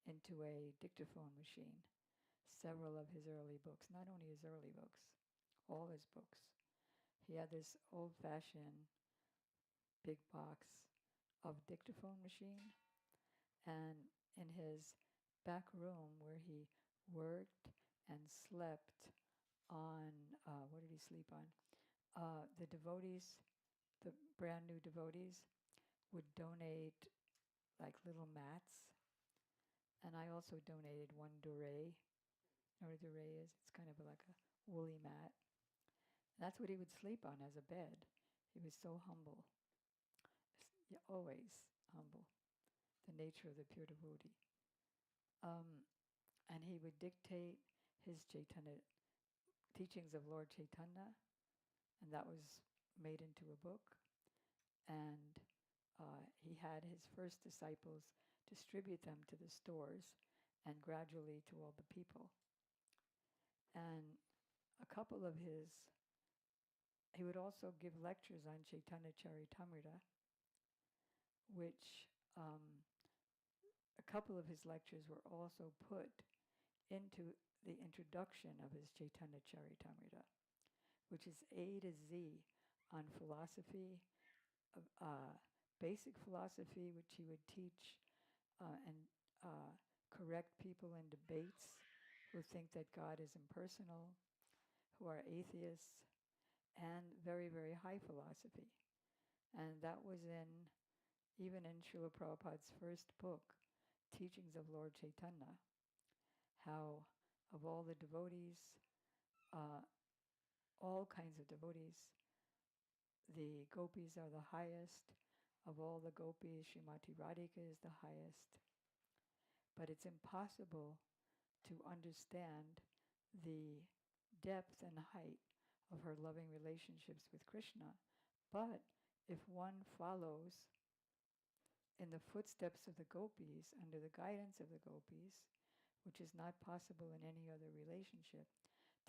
into a dictaphone machine several of his early books, not only his early books, all his books. He had this old-fashioned big box of dictaphone machine, and in his back room where he worked and slept on, what did he sleep on? The devotees, the brand new devotees, would donate like little mats. And I also donated one duree. You know what a duree is? It's kind of like a woolly mat. And that's what he would sleep on as a bed. He was so humble. Yeah, always humble. The nature of the pure devotee. And he would dictate his Chaitanya, teachings of Lord Chaitanya, and that was made into a book. And he had his first disciples distribute them to the stores and gradually to all the people. And a couple of he would also give lectures on Chaitanya Charitamrita, which a couple of his lectures were also put into the introduction of his Chaitanya Charitamrita, which is A to Z on philosophy, basic philosophy, which he would teach and correct people in debates who think that God is impersonal, who are atheists, and very, very high philosophy. And that was even in Srila Prabhupada's first book, Teachings of Lord Chaitanya, how of all the devotees, all kinds of devotees, the gopis are the highest. Of all the gopis, Srimati Radhika is the highest. But it's impossible to understand the depth and height of her loving relationships with Krishna. But if one follows in the footsteps of the gopis, under the guidance of the gopis, which is not possible in any other relationship,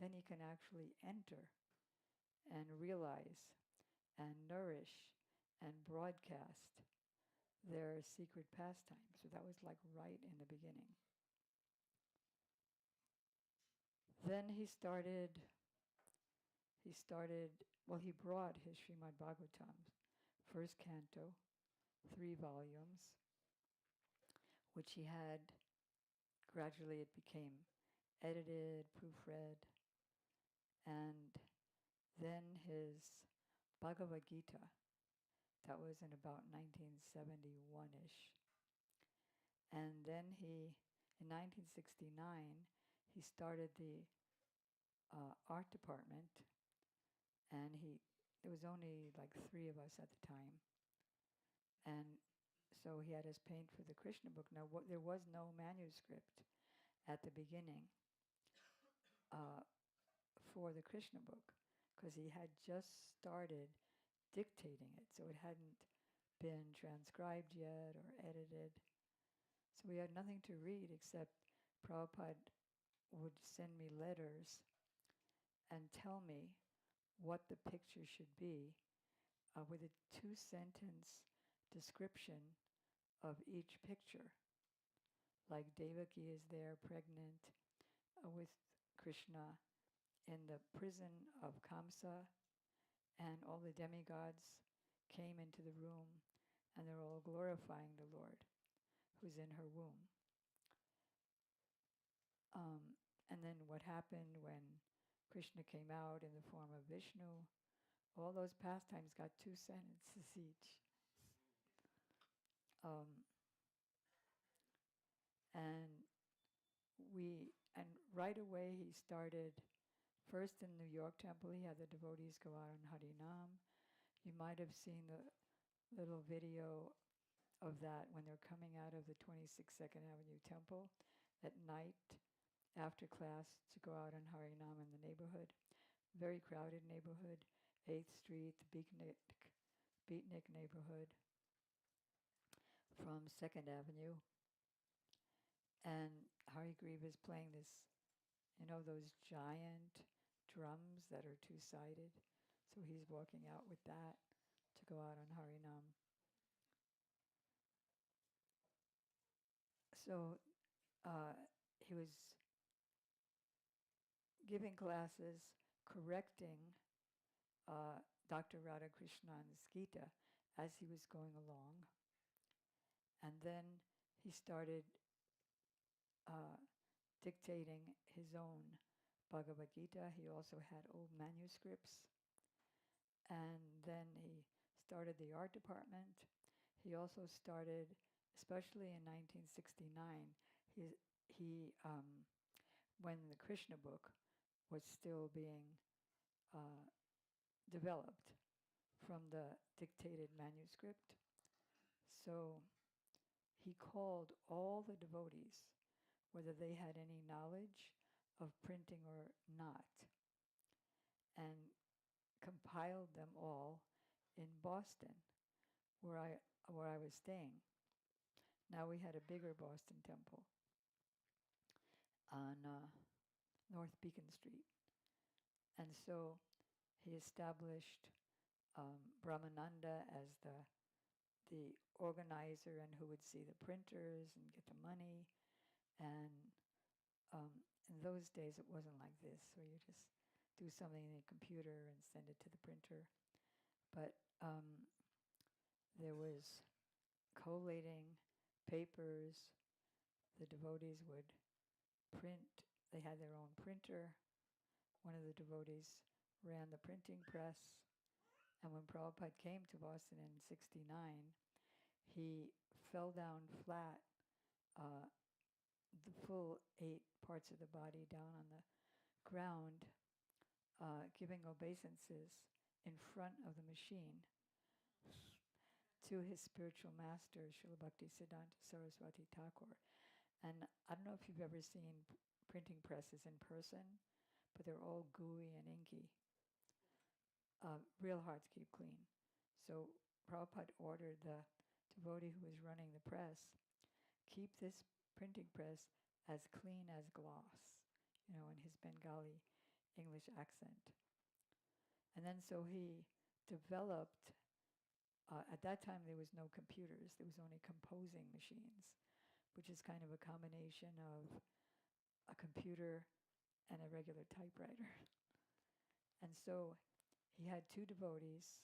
then he can actually enter and realize and nourish and broadcast their secret pastime. So that was like right in the beginning. Then he brought his Srimad Bhagavatam, first canto, 3 volumes, which he had, gradually it became edited, proofread, and then his Bhagavad Gita, that was in about 1971-ish. And then in 1969, he started the art department, and there was only like 3 of us at the time. And so he had us paint for the Krishna book. Now, there was no manuscript at the beginning for the Krishna book, because he had just started dictating it, so it hadn't been transcribed yet or edited. So we had nothing to read except Prabhupada would send me letters and tell me what the picture should be with a 2-sentence description of each picture. Like Devaki is there pregnant with Krishna in the prison of Kamsa, and all the demigods came into the room and they're all glorifying the Lord who's in her womb. And then what happened when Krishna came out in the form of Vishnu, all those pastimes got 2 sentences each. And right away he started, first in New York Temple, he had the devotees go out on Harinam. You might have seen the little video of that when they're coming out of the 26 Second Avenue Temple at night after class to go out on Harinam in the neighborhood. Very crowded neighborhood, 8th Street, the Beatnik neighborhood from 2nd Avenue. And Hari Griva is playing this, those giant drums that are 2-sided. So he's walking out with that to go out on Harinam. So he was giving classes, correcting Dr. Radhakrishnan's Gita as he was going along. And then he started dictating his own Bhagavad Gita. He also had old manuscripts. And then he started the art department. He also started, especially in 1969, when the Krishna book was still being developed from the dictated manuscript. So he called all the devotees, whether they had any knowledge of printing or not, and compiled them all in Boston, where I was staying. Now we had a bigger Boston temple on North Beacon Street. And so he established Brahmananda as the organizer and who would see the printers and get the money. And in those days, it wasn't like this, where you just do something in a computer and send it to the printer. But there was collating papers. The devotees would print. They had their own printer. One of the devotees ran the printing press. And when Prabhupada came to Boston in '69, he fell down flat, uh, the full 8 parts of the body down on the ground, giving obeisances in front of the machine to his spiritual master, Srila Bhaktisiddhanta Saraswati Thakur. And I don't know if you've ever seen printing presses in person, but they're all gooey and inky. Real hard to keep clean. So Prabhupada ordered the devotee who was running the press, keep this printing press as clean as glass, in his Bengali English accent. And then so he developed, at that time there was no computers, there was only composing machines, which is kind of a combination of a computer and a regular typewriter. And so he had 2 devotees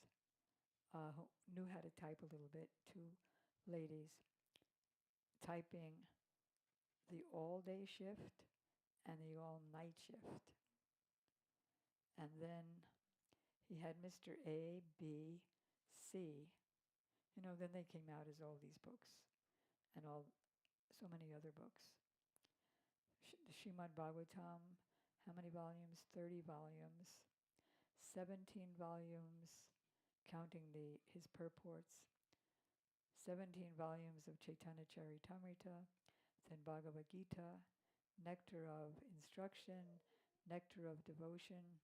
who knew how to type a little bit, 2 ladies typing the all-day shift and the all-night shift. And then he had Mr. A, B, C. Then they came out as all these books and so many other books. The Srimad Bhagavatam, how many volumes? 30 volumes. 17 volumes, counting his purports. 17 volumes of Chaitanya Charitamrita, then Bhagavad Gita, Nectar of Instruction, Nectar of Devotion,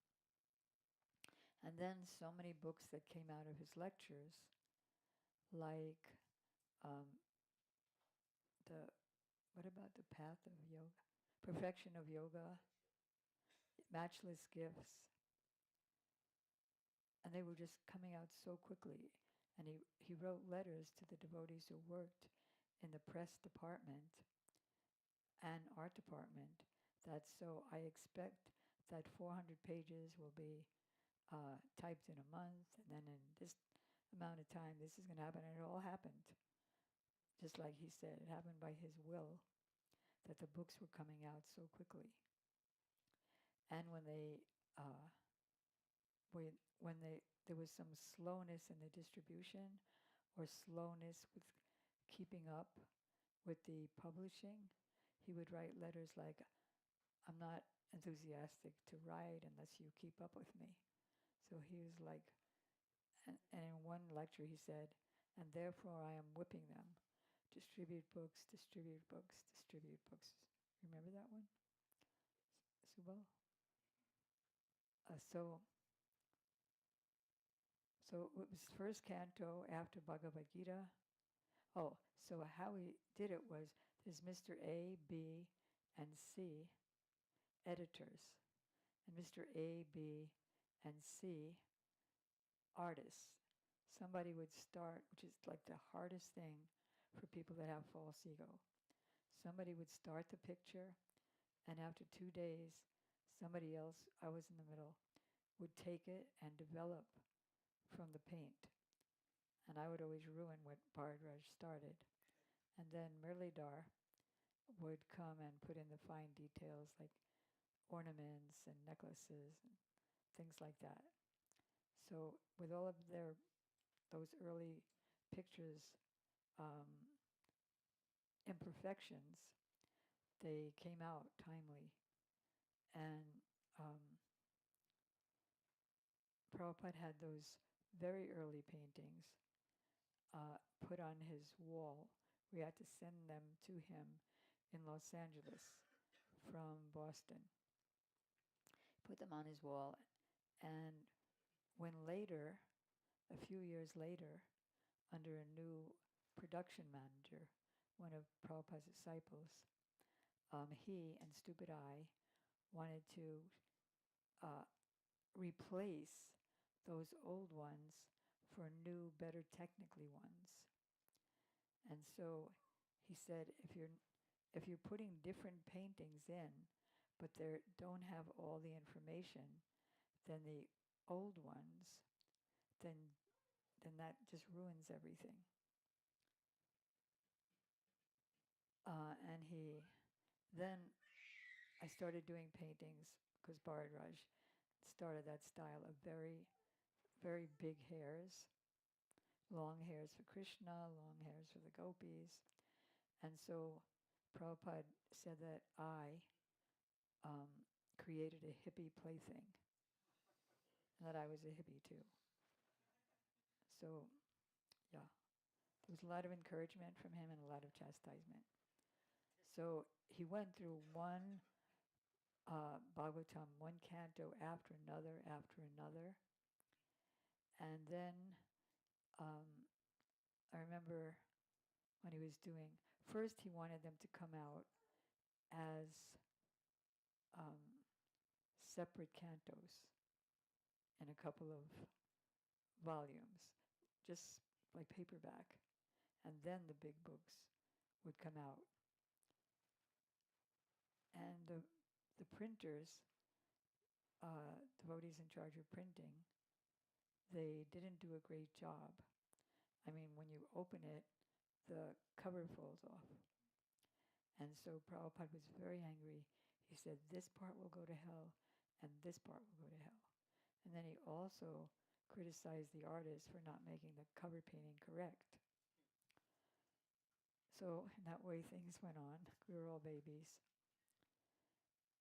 and then so many books that came out of his lectures, like what about the Path of Yoga? Perfection of Yoga, Matchless Gifts. And they were just coming out so quickly. And he wrote letters to the devotees who worked in the press department and art department that so I expect that 400 pages will be typed in a month, and then in this amount of time this is going to happen. And it all happened. Just like he said, it happened by his will that the books were coming out so quickly. And when there was some slowness in the distribution or slowness with keeping up with the publishing, he would write letters like, I'm not enthusiastic to write unless you keep up with me. So he was like, and in one lecture he said, and therefore I am whipping them. Distribute books, distribute books, distribute books. Remember that one? Subal? So it was first canto after Bhagavad Gita. Oh, so how he did it was, there's Mr. A, B, and C editors, and Mr. A, B, and C artists. Somebody would start, which is like the hardest thing for people that have false ego. Somebody would start the picture, and after 2 days, somebody else, I was in the middle, would take it and develop from the paint. And I would always ruin what Bharadwaj started. And then Murlidhar would come and put in the fine details like ornaments and necklaces and things like that. So with all of those early pictures, imperfections, they came out timely. And Prabhupada had those very early paintings put on his wall. We had to send them to him in Los Angeles from Boston. Put them on his wall. And when later, a few years later, under a new production manager, one of Prabhupada's disciples, he and Stupid Eye wanted to replace those old ones for new, better technically ones. And so he said, if you're putting different paintings in, but they don't have all the information, then the old ones, then that just ruins everything. And then I started doing paintings because Bharadwaj started that style of very, very big hairs, long hairs for Krishna, long hairs for the gopis. And so Prabhupada said that I created a hippie plaything, and that I was a hippie too. So, yeah, there was a lot of encouragement from him and a lot of chastisement. So he went through one Bhagavatam, one canto after another, and then I remember when he was doing, first he wanted them to come out as separate cantos in a couple of volumes, just like paperback, and then the big books would come out. And the printers, devotees in charge of printing, they didn't do a great job. I mean, when you open it, the cover falls off. And so Prabhupada was very angry. He said, this part will go to hell, and this part will go to hell. And then he also criticized the artist for not making the cover painting correct. So in that way things went on. We were all babies.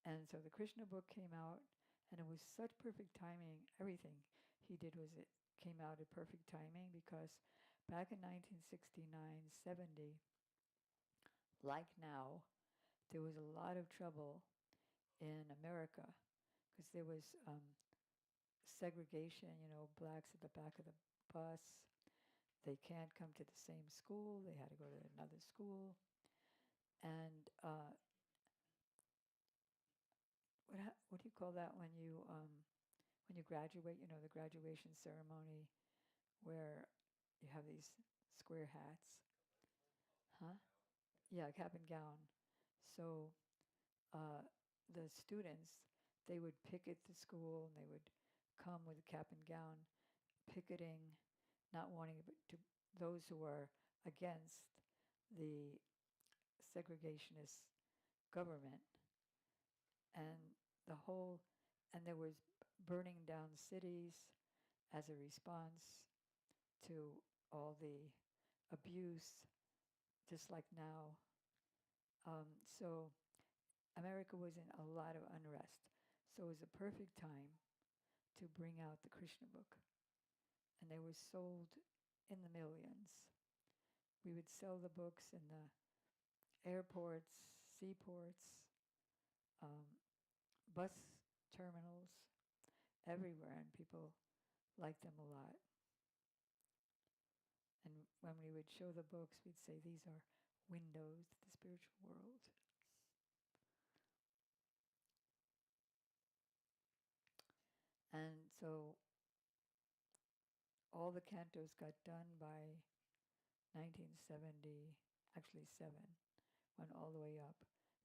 And so the Krishna book came out, and it was such perfect timing. Everything he did was it came out at perfect timing, because back in 1969-70, like now, there was a lot of trouble in America because there was segregation, blacks at the back of the bus. They can't come to the same school. They had to go to another school. And what do you call that when you graduate? The graduation ceremony where you have these square hats, huh? Yeah, cap and gown. So the students, they would picket the school, and they would come with a cap and gown, picketing, not wanting to those who are against the segregationist government, and and there was burning down cities as a response to all the abuse, just like now. So America was in a lot of unrest. So it was a perfect time to bring out the Krishna book. And they were sold in the millions. We would sell the books in the airports, seaports, bus terminals, everywhere, and people liked them a lot. And when we would show the books, we'd say, these are windows to the spiritual world. And so all the cantos got done by 1970, actually 7, went all the way up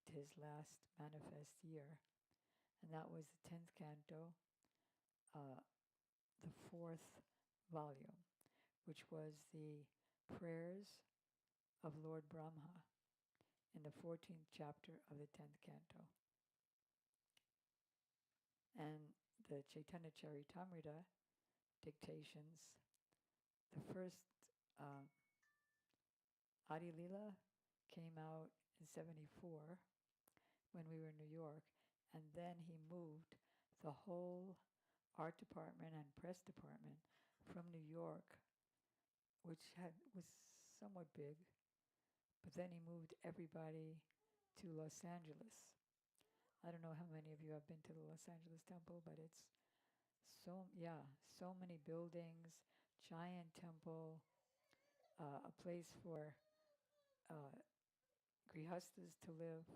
to his last manifest year. And that was the 10th canto, the 4th volume, which was the prayers of Lord Brahma in the 14th chapter of the 10th canto. And the Chaitanya Charitamrita dictations, the first Adi Lila came out in 74 when we were in New York, and then he moved the whole art department and press department from New York, which was somewhat big, but then he moved everybody to Los Angeles. I don't know how many of you have been to the Los Angeles temple, but it's so many buildings, giant temple, a place for grihastas to live,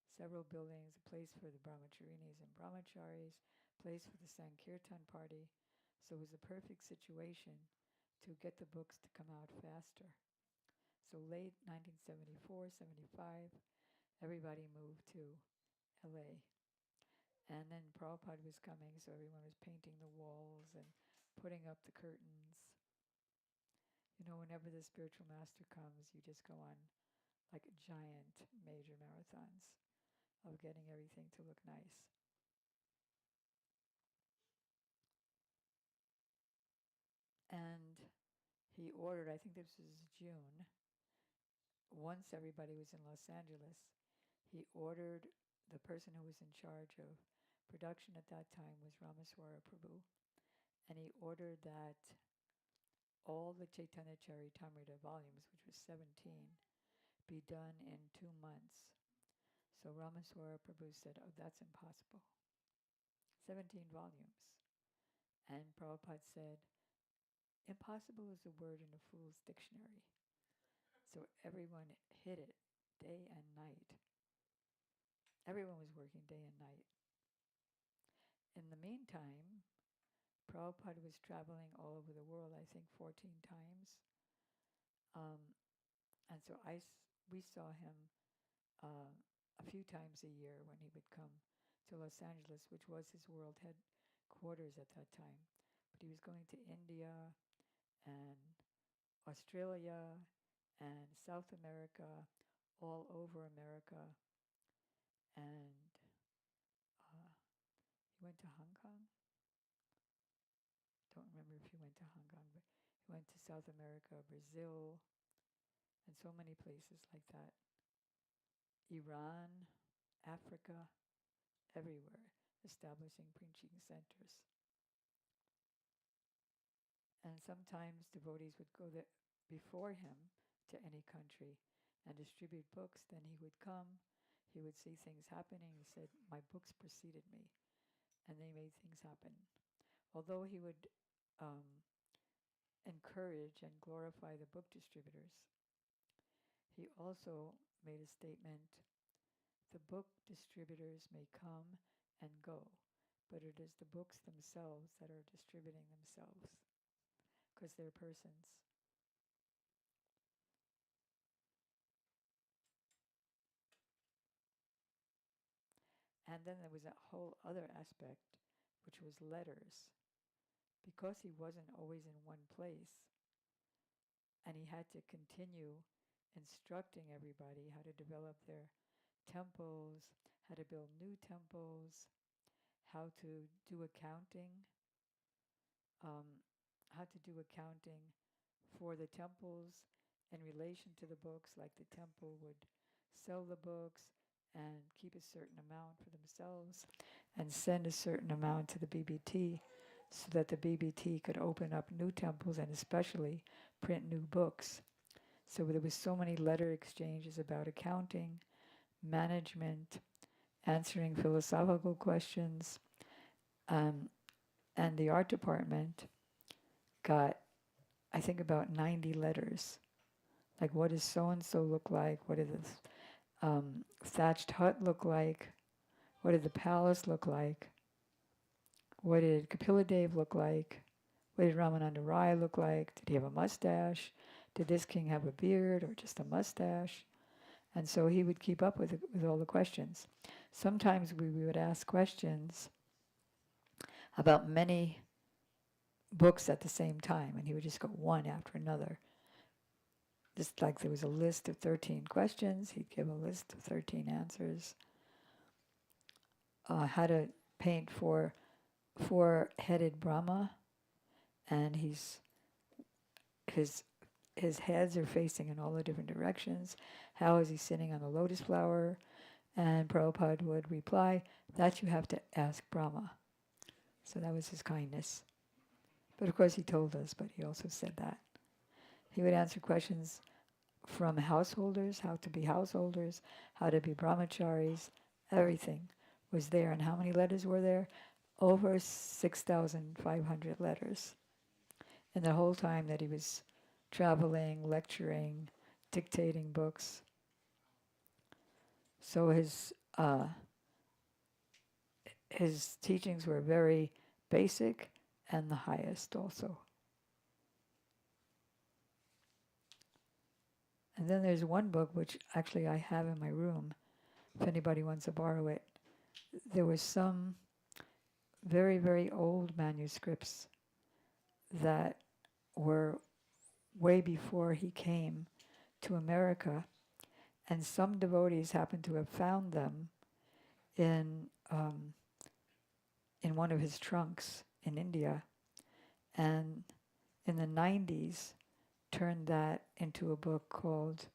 several buildings, a place for the brahmacharinis and brahmacharis, place for the Sankirtan party. So it was a perfect situation to get the books to come out faster. So late 1974, 75, everybody moved to LA. And then Prabhupada was coming, so everyone was painting the walls and putting up the curtains. Whenever the spiritual master comes, you just go on like giant major marathons of getting everything to look nice. And he ordered, I think this was June, once everybody was in Los Angeles, he ordered, the person who was in charge of production at that time was Ramaswara Prabhu, and he ordered that all the Chaitanya Charitamrita volumes, which was 17, be done in 2 months. So Ramaswara Prabhu said, oh, that's impossible. 17 volumes. And Prabhupada said, impossible is a word in a fool's dictionary. So everyone hid it day and night. Everyone was working day and night. In the meantime, Prabhupada was traveling all over the world, I think 14 times. And so we saw him a few times a year when he would come to Los Angeles, which was his world headquarters at that time. But he was going to India and Australia and South America, all over America. And he went to Hong Kong. Don't remember if he went to Hong Kong, but he went to South America, Brazil, and so many places like that. Iran, Africa, everywhere, establishing preaching centers. And sometimes devotees would go there before him to any country and distribute books. Then he would come, he would see things happening. He said, my books preceded me, and they made things happen. Although he would encourage and glorify the book distributors, he also made a statement, the book distributors may come and go, but it is the books themselves that are distributing themselves, because they're persons. And then there was a whole other aspect, which was letters. Because he wasn't always in one place, and he had to continue instructing everybody how to develop their temples, how to build new temples, how to do accounting, for the temples in relation to the books, like the temple would sell the books and keep a certain amount for themselves and send a certain amount to the BBT so that the BBT could open up new temples and especially print new books. So there was so many letter exchanges about accounting, management, answering philosophical questions, and the art department got, I think, about 90 letters. Like, what does so-and-so look like? What does the thatched hut look like? What did the palace look like? What did Kapiladev look like? What did Ramananda Rai look like? Did he have a mustache? Did this king have a beard or just a mustache? And so he would keep up with all the questions. Sometimes we would ask questions about many books at the same time, and he would just go one after another. Just like there was a list of 13 questions, he'd give a list of 13 answers. How to paint four-headed Brahma, and his heads are facing in all the different directions. How is he sitting on a lotus flower? And Prabhupada would reply, that you have to ask Brahma. So that was his kindness. But of course he told us, but he also said that. He would answer questions from householders, how to be householders, how to be brahmacharis, everything was there. And how many letters were there? Over 6,500 letters. And the whole time that he was traveling, lecturing, dictating books. So his teachings were very basic and the highest also. And then there's one book which actually I have in my room, if anybody wants to borrow it. There was some very, very old manuscripts that were way before he came to America, and some devotees happen to have found them in one of his trunks in India, and in the 90s turned that into a book called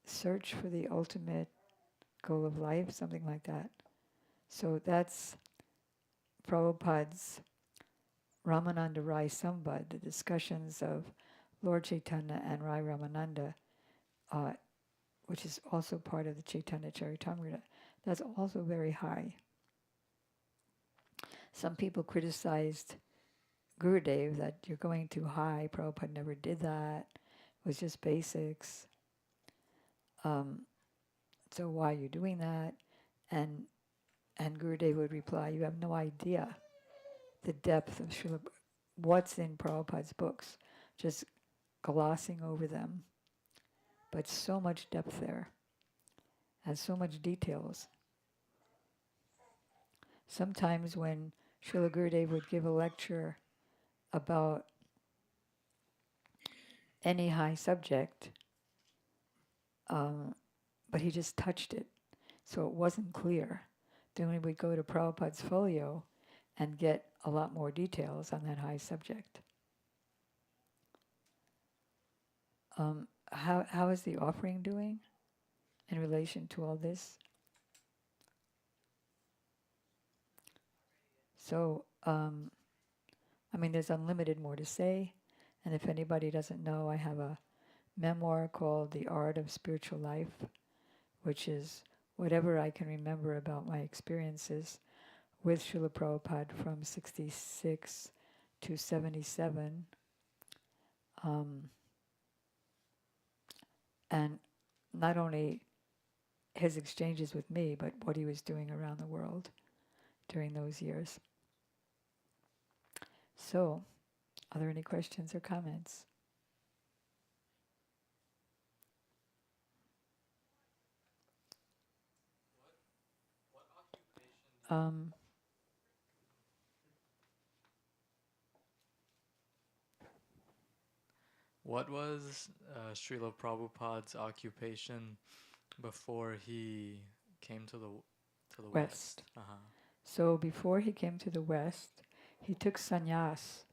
Search for the Ultimate Goal of Life, something like that. So that's Prabhupada's Ramananda Rai Sambad, the discussions of Lord Chaitanya and Rai Ramananda, which is also part of the Chaitanya Charitamrita. That's also very high. Some people criticized Gurudev that you're going too high. Prabhupada never did that. It was just basics. So why are you doing that? And Gurudev would reply, you have no idea the depth of what's in Prabhupada's books, just glossing over them. But so much depth there, and so much details. Sometimes when Srila Gurudev would give a lecture about any high subject, but he just touched it, so it wasn't clear. Then we would go to Prabhupada's folio and get a lot more details on that high subject. How is the offering doing in relation to all this? So, there's unlimited more to say, and if anybody doesn't know, I have a memoir called The Art of Spiritual Life, which is whatever I can remember about my experiences with Srila Prabhupada from 66 to 77. And not only his exchanges with me, but what he was doing around the world during those years. So, are there any questions or comments? What was Srila Prabhupada's occupation before he came to the West? So before he came to the West, he took sannyas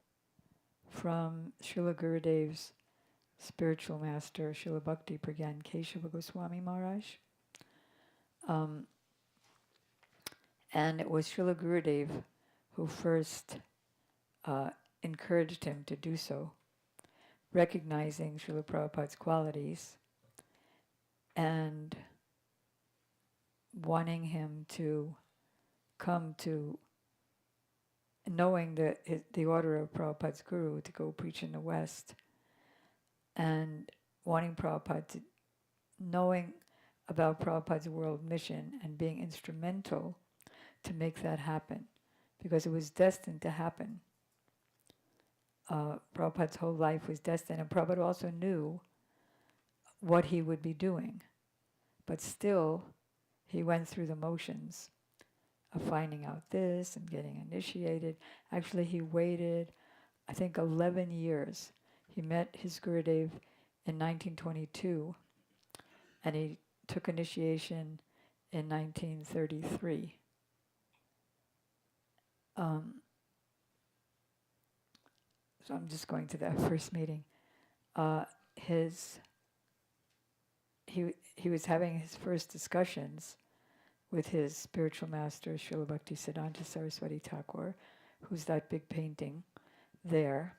from Srila Gurudev's spiritual master, Srila Bhakti Pragyan Keshava Goswami Maharaj. And it was Srila Gurudev who first encouraged him to do so, recognizing Srila Prabhupada's qualities and wanting him to come to, knowing the order of Prabhupada's guru to go preach in the West, and wanting Prabhupada to, knowing about Prabhupada's world mission and being instrumental to make that happen, because it was destined to happen. Prabhupada's whole life was destined, and Prabhupada also knew what he would be doing, but still he went through the motions of finding out this and getting initiated. Actually, he waited, I think, 11 years. He met his Gurudev in 1922, and he took initiation in 1933. So I'm just going to that first meeting. He was having his first discussions with his spiritual master, Srila Bhaktisiddhanta Saraswati Thakur, who's that big painting there.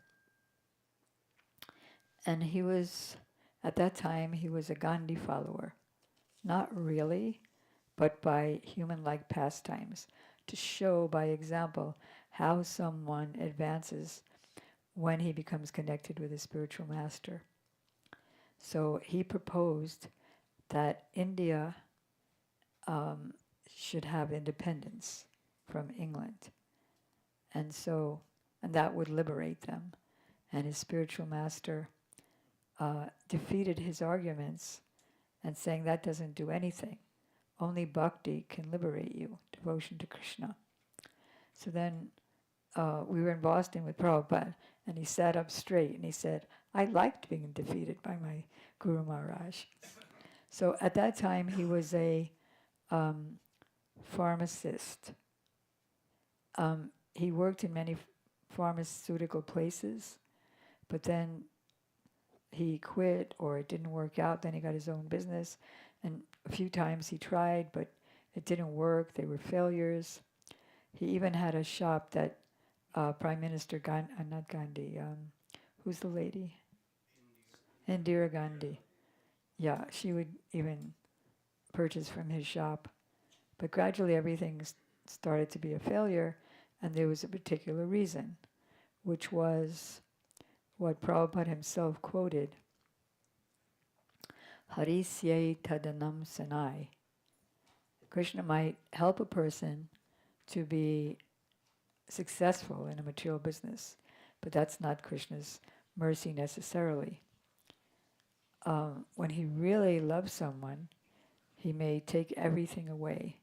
And he was, at that time, he was a Gandhi follower. Not really, but by human-like pastimes, to show by example how someone advances when he becomes connected with his spiritual master. So he proposed that India should have independence from England. And that would liberate them. And his spiritual master defeated his arguments and saying that doesn't do anything. Only bhakti can liberate you, devotion to Krishna. So then we were in Boston with Prabhupada, and he sat up straight and he said, I liked being defeated by my Guru Maharaj. So at that time, he was a pharmacist. He worked in many pharmaceutical places, but then he quit or it didn't work out. Then he got his own business, and a few times he tried, but it didn't work. They were failures. He even had a shop that Prime Minister not Gandhi, who's the lady? Indira Gandhi. Yeah, she would even purchase from his shop. But gradually everything started to be a failure, and there was a particular reason, which was what Prabhupada himself quoted, Harisye tadanam sanai. Krishna might help a person to be successful in a material business, but that's not Krishna's mercy necessarily. When he really loves someone, he may take everything away.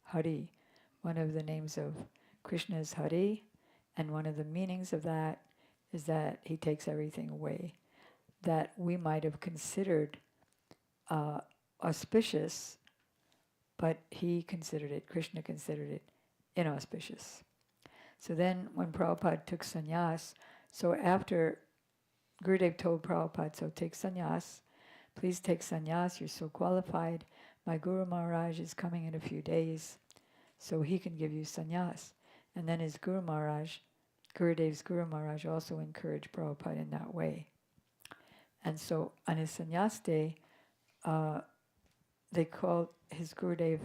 Hari, one of the names of Krishna is Hari, and one of the meanings of that is that he takes everything away that we might have considered auspicious, but Krishna considered it inauspicious. So then when Prabhupada took sannyas, so after Gurudev told Prabhupada, so take sannyas, please take sannyas, you're so qualified. My Guru Maharaj is coming in a few days, so he can give you sannyas. And then his Guru Maharaj, Gurudev's Guru Maharaj also encouraged Prabhupada in that way. And so on his sannyas day, they called his Gurudev,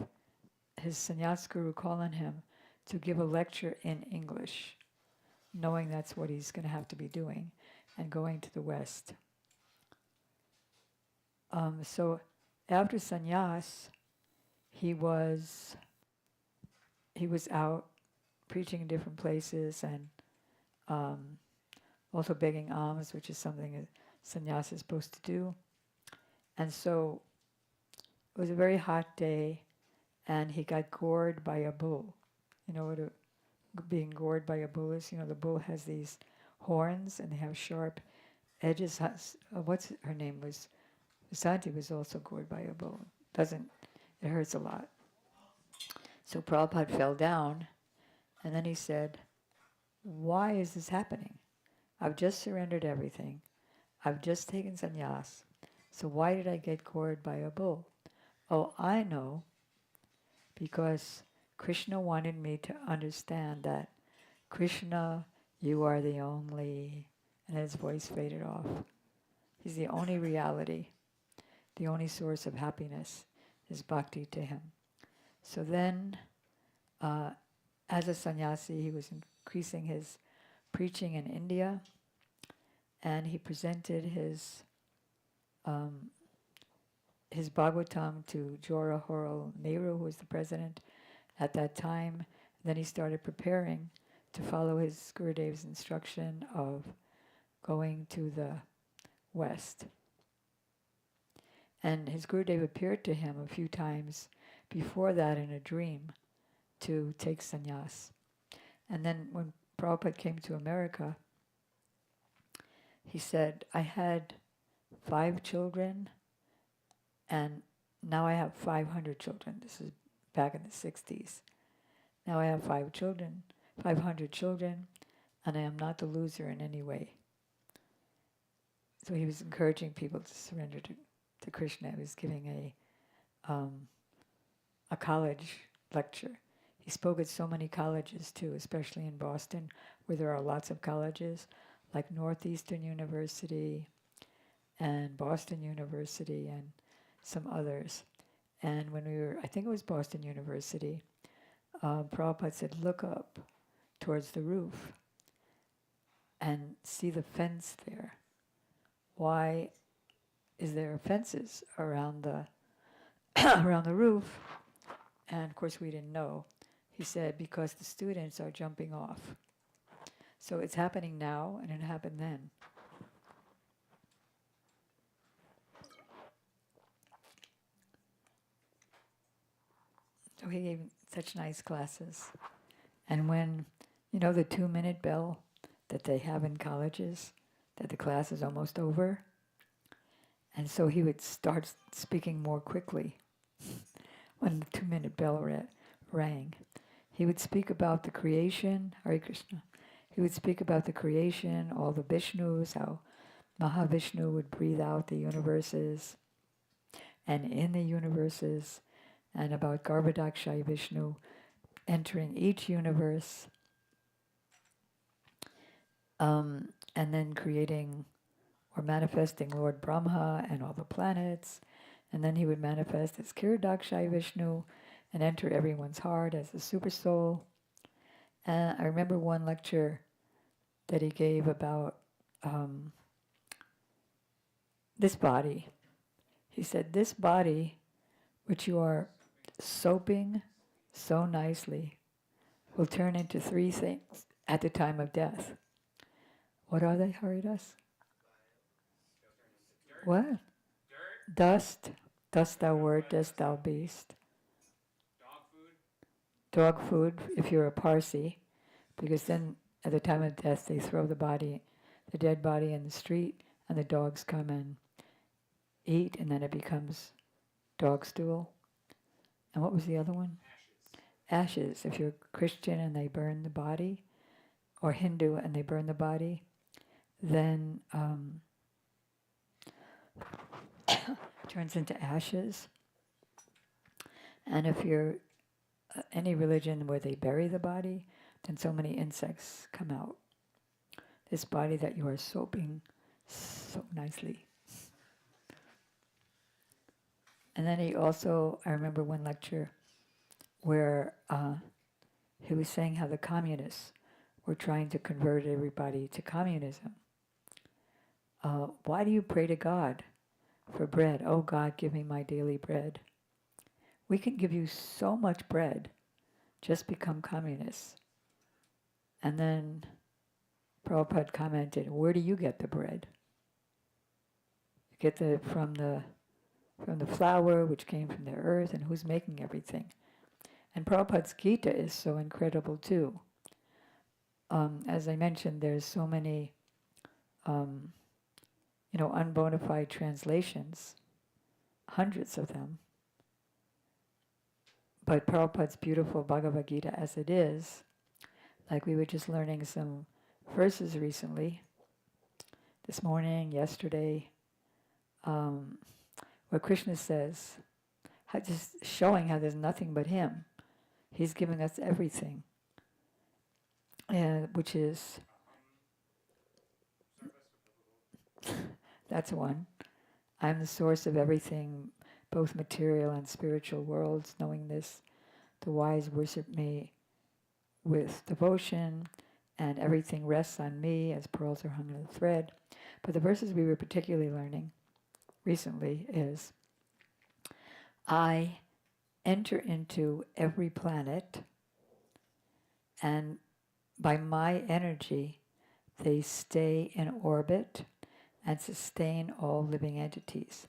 his sannyas guru called on him to give a lecture in English, knowing that's what he's going to have to be doing and going to the West. So after sannyas, he was out preaching in different places and also begging alms, which is something a sannyas is supposed to do. And so it was a very hot day, and he got gored by a bull. You know what being gored by a bull is? You know, the bull has these horns and they have sharp edges. What's her name was? Santi was also gored by a bull. It hurts a lot. So Prabhupada fell down, and then he said, why is this happening? I've just surrendered everything. I've just taken sannyas. So why did I get gored by a bull? Oh, I know, because Krishna wanted me to understand that Krishna, you are the only, and his voice faded off. He's the only reality, the only source of happiness is bhakti to him. So then, as a sannyasi, he was increasing his preaching in India, and he presented his Bhagavatam to Jawaharlal Nehru, who was the president at that time. Then he started preparing to follow his Gurudev's instruction of going to the West. And his Gurudev appeared to him a few times before that in a dream to take sannyas. And then when Prabhupada came to America, he said, I had 5 children, and now I have 500 children. This is back in the 60s. Now I have 500 children, and I am not the loser in any way. So he was encouraging people to surrender to Krishna. He was giving a college lecture. He spoke at so many colleges too, especially in Boston, where there are lots of colleges, like Northeastern University and Boston University and some others. And when I think it was Boston University, Prabhupada said, look up towards the roof and see the fence there. Why is there fences around the around the roof? And of course we didn't know. He said, because the students are jumping off. So it's happening now, and it happened then. So he gave such nice classes. And when, the 2-minute bell that they have in colleges, that the class is almost over, And so he would start speaking more quickly when the 2-minute bell rang. He would speak about the creation, Hare Krishna. He would speak about the creation, all the Vishnus, how Mahavishnu would breathe out the universes and in the universes, and about Garbhodakshai Vishnu entering each universe, and then creating or manifesting Lord Brahma and all the planets. And then he would manifest as Kiradakshai Vishnu and enter everyone's heart as a super soul. And I remember one lecture that he gave about this body. He said, this body, which you are soaping so nicely, will turn into 3 things at the time of death. What are they, Haridas? What? Dust. Dust thou wert, dust thou beast. Dog food, if you're a Parsi, because then at the time of death they throw the dead body in the street, and the dogs come and eat, and then it becomes dog stool. And what was the other one? Ashes. If you're Christian and they burn the body, or Hindu and they burn the body, then turns into ashes. And if you're any religion where they bury the body, then so many insects come out. This body that you are soaping so nicely. And then he also, I remember one lecture where he was saying how the communists were trying to convert everybody to communism. Why do you pray to God for bread? Oh God, give me my daily bread. We can give you so much bread, just become communists. And then Prabhupada commented, where do you get the bread? You get it from the flower, which came from the earth, and who's making everything? And Prabhupada's Gita is so incredible too. As I mentioned, there's so many unbona fide translations, hundreds of them. But Prabhupada's beautiful Bhagavad Gita as it is, like we were just learning some verses recently, this morning, yesterday, where Krishna says, just showing how there's nothing but him. He's giving us everything, which is, that's one. I'm the source of everything, both material and spiritual worlds. Knowing this, the wise worship me with devotion, and everything rests on me as pearls are hung on a thread. But the verses we were particularly learning recently is, I enter into every planet, and by my energy, they stay in orbit and sustain all living entities.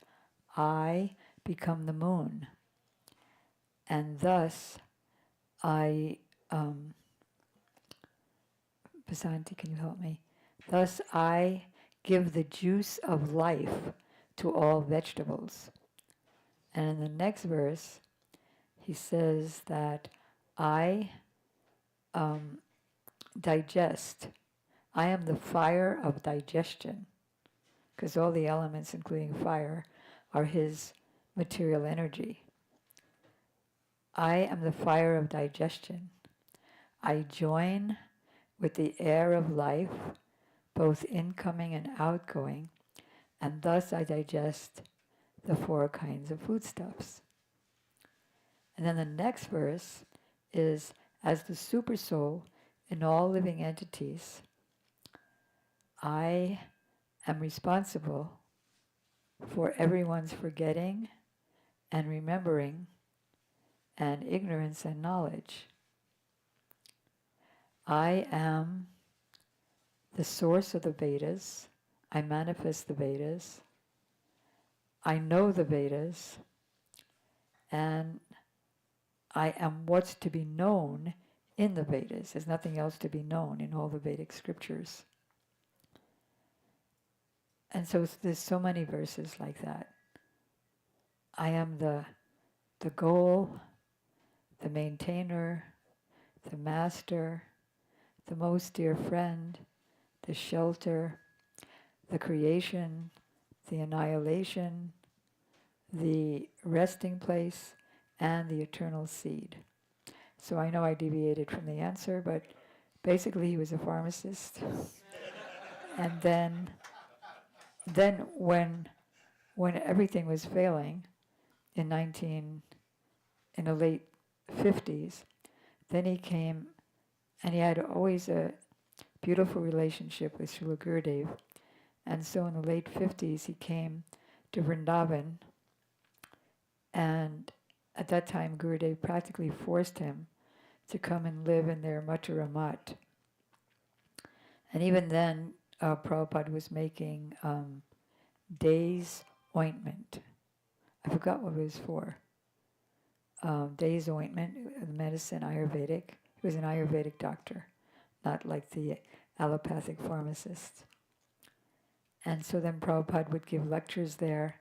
I become the moon, and thus I, Basanti, can you help me? Thus I give the juice of life to all vegetables. And in the next verse, he says that I digest. I am the fire of digestion, because all the elements, including fire, are his material energy. I am the fire of digestion. I join with the air of life, both incoming and outgoing, and thus I digest the 4 kinds of foodstuffs. And then the next verse is, as the super soul in all living entities, I am responsible for everyone's forgetting and remembering and ignorance and knowledge. I am the source of the Vedas. I manifest the Vedas. I know the Vedas. And I am what's to be known in the Vedas. There's nothing else to be known in all the Vedic scriptures. And so there's so many verses like that. I am the goal, the maintainer, the master, the most dear friend, the shelter, the creation, the annihilation, the resting place, and the eternal seed. So I know I deviated from the answer, but basically he was a pharmacist. And then when everything was failing in the late 50s, then he came, and he had always a beautiful relationship with Srila Gurudev. And so in the late 50s, he came to Vrindavan, and at that time, Gurudev practically forced him to come and live in their Mathura Math. And even then, Prabhupada was making Days ointment. I forgot what it was for. Days ointment, medicine, Ayurvedic. He was an Ayurvedic doctor, not like the allopathic pharmacist. And so then Prabhupada would give lectures there,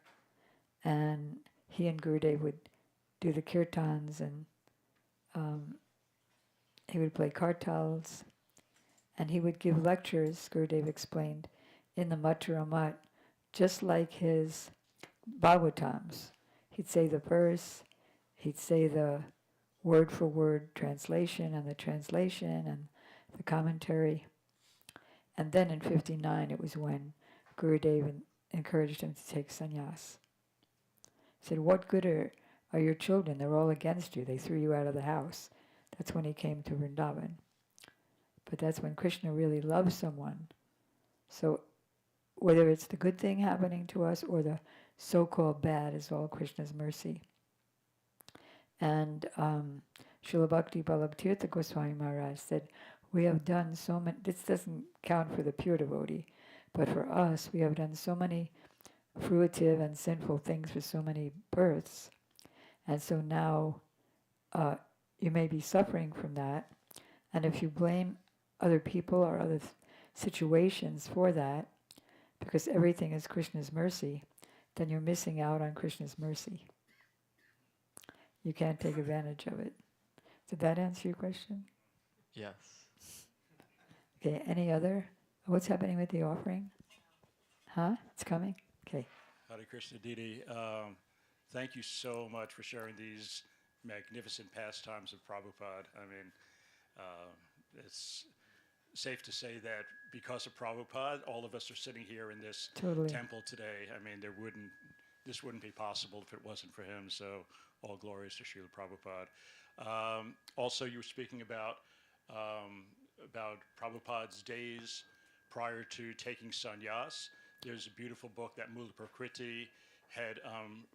and he and Gurudev would do the kirtans, and he would play kartals, and he would give lectures, Gurudev explained, in the Mathura Math, just like his Bhagavatams. He'd say the verse, he'd say the word for word translation and the translation and the commentary. And then in 59, it was when Gurudev encouraged him to take sannyas. He said, what good are your children? They're all against you. They threw you out of the house. That's when he came to Vrindavan. But that's when Krishna really loves someone. So whether it's the good thing happening to us or the so-called bad is all Krishna's mercy. And Srila Bhakti Vallabha Tirtha Goswami Maharaj said, we have done so many, this doesn't count for the pure devotee, but for us, we have done so many fruitive and sinful things for so many births. And so now you may be suffering from that. And if you blame other people or other situations for that, because everything is Krishna's mercy, then you're missing out on Krishna's mercy. You can't take advantage of it. Did that answer your question? Yes. Okay, any other? What's happening with the offering? Huh? It's coming? Okay. Hare Krishna Didi, thank you so much for sharing these magnificent pastimes of Prabhupada. I mean, it's safe to say that because of Prabhupada, all of us are sitting here in this temple today. I mean, this wouldn't be possible if it wasn't for him. So all glories to Srila Prabhupada. Also, you were speaking about Prabhupada's days prior to taking sannyas. There's a beautiful book that Mula Prakriti had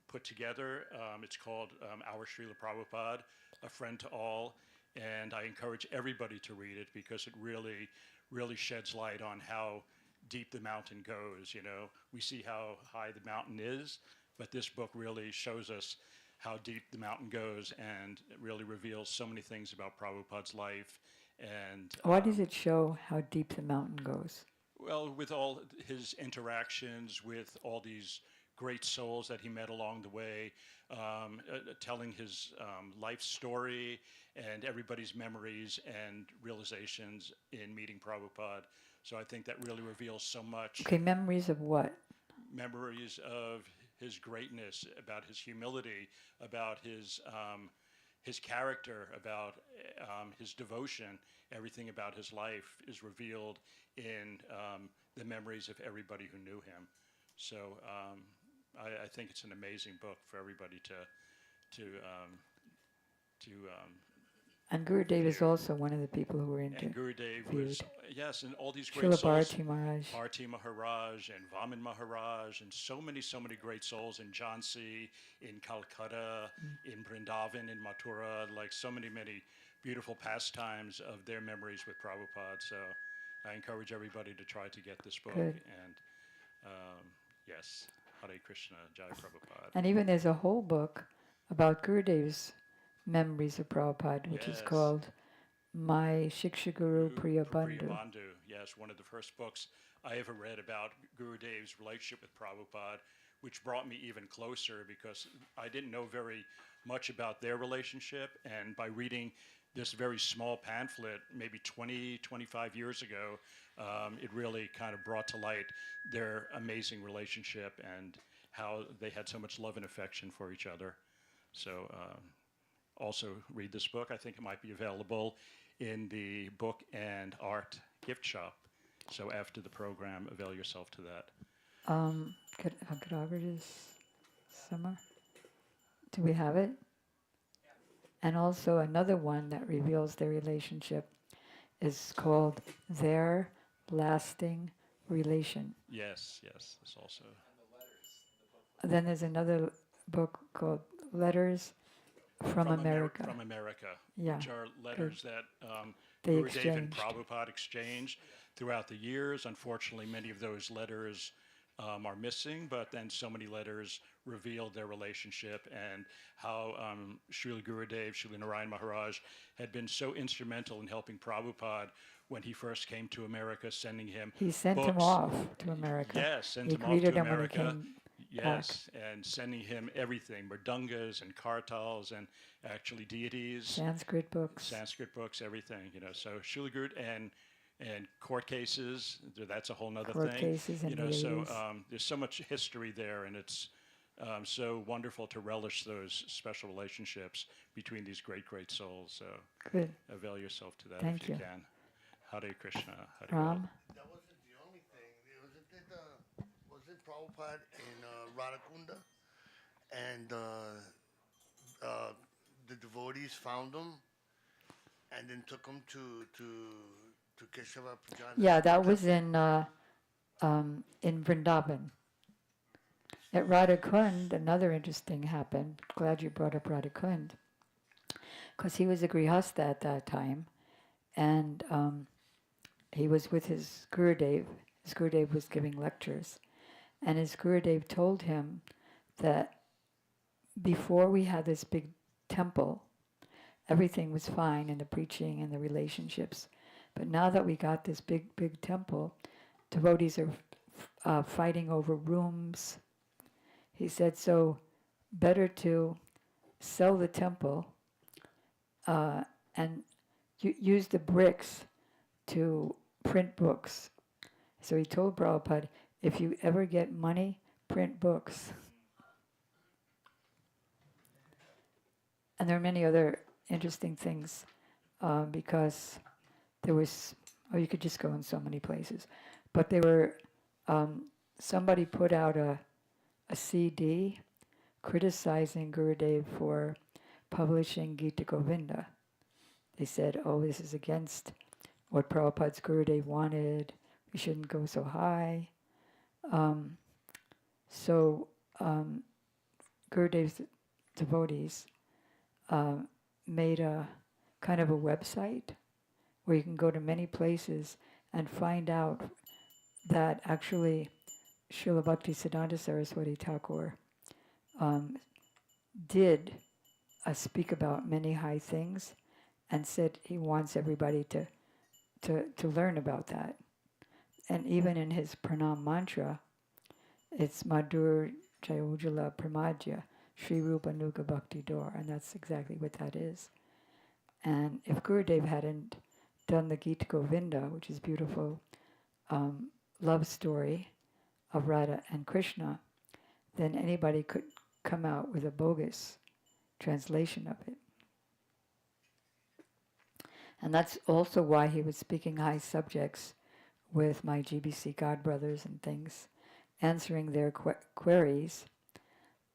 put together. It's called Our Srila Prabhupada, A Friend to All. And I encourage everybody to read it because it really, really sheds light on how deep the mountain goes. You know, we see how high the mountain is, but this book really shows us how deep the mountain goes, and it really reveals so many things about Prabhupada's life. And why does it show how deep the mountain goes? Well, with all his interactions with all these great souls that he met along the way, telling his life story and everybody's memories and realizations in meeting Prabhupada. So I think that really reveals so much. Okay, memories of what? Memories of his greatness, about his humility, about his character, about his devotion. Everything about his life is revealed in the memories of everybody who knew him. So I think it's an amazing book for everybody to and Gurudev is also one of the people who were interviewed. And Gurudev was, yes, and all these great Srila souls. Bharati Maharaj. Bharati Maharaj and Vaman Maharaj and so many great souls in Jhansi, in Calcutta, in Vrindavan, in Mathura, like so many beautiful pastimes of their memories with Prabhupada. So I encourage everybody to try to get this book. Good. And yes, Hare Krishna, Jai Prabhupada. And even there's a whole book about Gurudev's memories of Prabhupada, which is called My Shiksha Guru Priya Bandhu. Yes, one of the first books I ever read about Gurudev's relationship with Prabhupada, which brought me even closer because I didn't know very much about their relationship. And by reading this very small pamphlet, maybe 20, 25 years ago, it really kind of brought to light their amazing relationship and how they had so much love and affection for each other. So also read this book. I think it might be available in the book and art gift shop. So after the program, avail yourself to that. Could Robert is somewhere? Do we have it? And also another one that reveals their relationship is called Their Lasting Relation. Yes, yes, this also. Then there's another book called Letters from America. From America, Yeah, which are letters that they Gurudev and exchanged. Prabhupada exchanged throughout the years. Unfortunately, many of those letters are missing, but then so many letters revealed their relationship and how Srila Gurudev, Srila Narayan Maharaj, had been so instrumental in helping Prabhupada when he first came to America, sending him He sent him books. off to America. Yes, sent He him off greeted to him when he America. came Yes, and sending him everything, mridungas and kartals and actually deities. Sanskrit books. Sanskrit books, everything, you know. So Srila Guru and court cases, that's a whole nother Court thing. cases and you know, so deities. there's so much history there, and it's so wonderful to relish those special relationships between these great, great souls. So Good. avail yourself to that Thank if you you. can. Hare Krishna. Hare Ram? That wasn't the only thing. Wasn't Prabhupada in Radhakunda? And the devotees found him and then took him to Keshava Pujana. Yeah, that was in Vrindavan. At Radhakund, another interesting happened. Glad you brought up Radhakund, because he was a grihastha at that time, and he was with his Gurudev. His Gurudev was giving lectures, and his Gurudev told him that before we had this big temple, everything was fine in the preaching and the relationships. But now that we got this big, big temple, devotees are fighting over rooms. He said, so better to sell the temple and use the bricks to print books. So he told Prabhupada, if you ever get money, print books. And there are many other interesting things because there was, you could just go in so many places. But there were, somebody put out a CD criticizing Gurudev for publishing Gita Govinda. They said, oh, this is against what Prabhupada's Gurudev wanted. We shouldn't go so high. Gurudev's devotees made a kind of a website where you can go to many places and find out that actually Srila Bhaktisiddhanta Saraswati Thakur did speak about many high things and said he wants everybody to learn about that. And even in his pranam mantra, it's Madhur Jayojala Pramadya, Sri Rupa Nuga Bhakti Dor, and that's exactly what that is. And if Gurudev hadn't done the Gita Govinda, which is beautiful love story of Radha and Krishna, then anybody could come out with a bogus translation of it. And that's also why he was speaking high subjects with my GBC godbrothers and things, answering their queries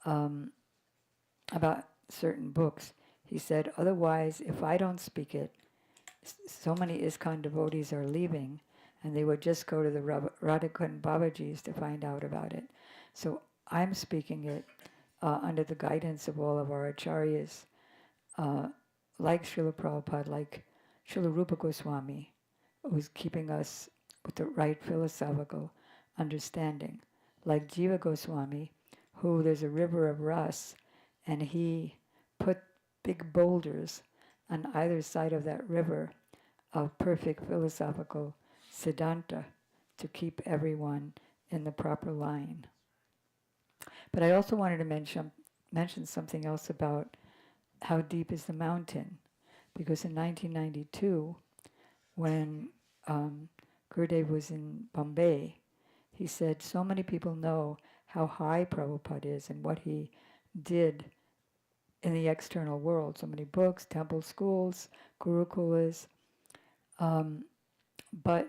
about certain books. He said, otherwise, if I don't speak it, so many ISKCON devotees are leaving, and they would just go to the Radhakund Babaji's to find out about it. So I'm speaking it under the guidance of all of our acharyas, like Srila Prabhupada, like Srila Rupa Goswami, who's keeping us with the right philosophical understanding, like Jiva Goswami, who there's a river of ras, and he put big boulders on either side of that river of perfect philosophical siddhanta to keep everyone in the proper line. But I also wanted to mention something else about how deep is the mountain, because in 1992, when Gurudev was in Bombay, he said so many people know how high Prabhupada is and what he did in the external world. So many books, temple schools, gurukulas, but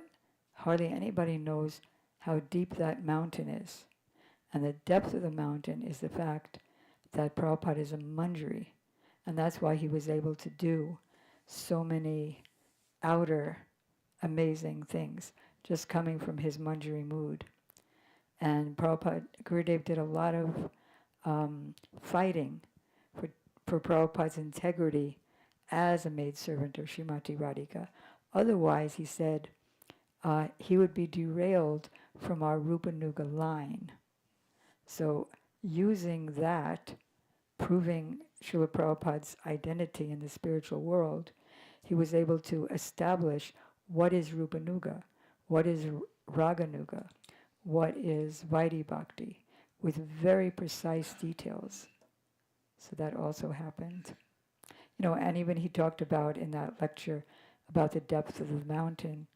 hardly anybody knows how deep that mountain is. And the depth of the mountain is the fact that Prabhupada is a manjari. And that's why he was able to do so many outer amazing things just coming from his manjari mood. And Prabhupada, Gurudev did a lot of fighting for Prabhupada's integrity as a maidservant of Srimati Radhika. Otherwise, he said, he would be derailed from our Rupanuga line. So using that, proving Srila Prabhupada's identity in the spiritual world, he was able to establish what is Rupanuga, what is Raganuga, what is Vaidhi Bhakti, with very precise details. So that also happened. And even he talked about in that lecture about the depth of the mountain,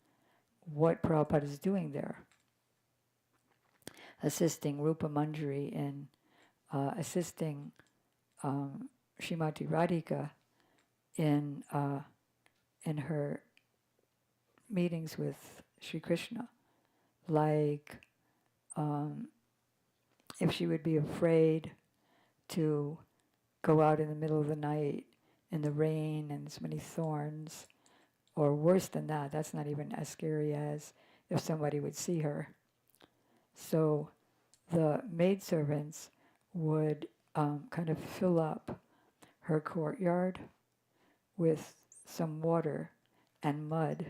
what Prabhupada is doing there, assisting Rupa Manjari in assisting Srimati Radhika in her meetings with Sri Krishna. Like if she would be afraid to go out in the middle of the night in the rain and so many thorns, or worse than that, that's not even as scary as if somebody would see her. So the maidservants would kind of fill up her courtyard with some water and mud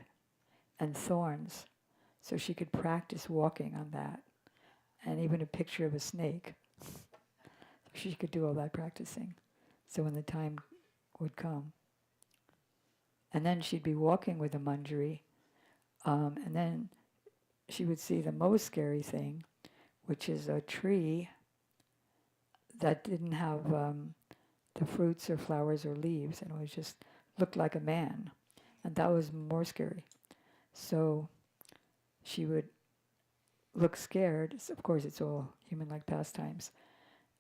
and thorns so she could practice walking on that, and even a picture of a snake. She could do all that practicing. So when the time would come. And then she'd be walking with a manjari, and then she would see the most scary thing, which is a tree that didn't have the fruits or flowers or leaves, and it was just looked like a man. And that was more scary. So she would look scared. Of course, it's all human-like pastimes.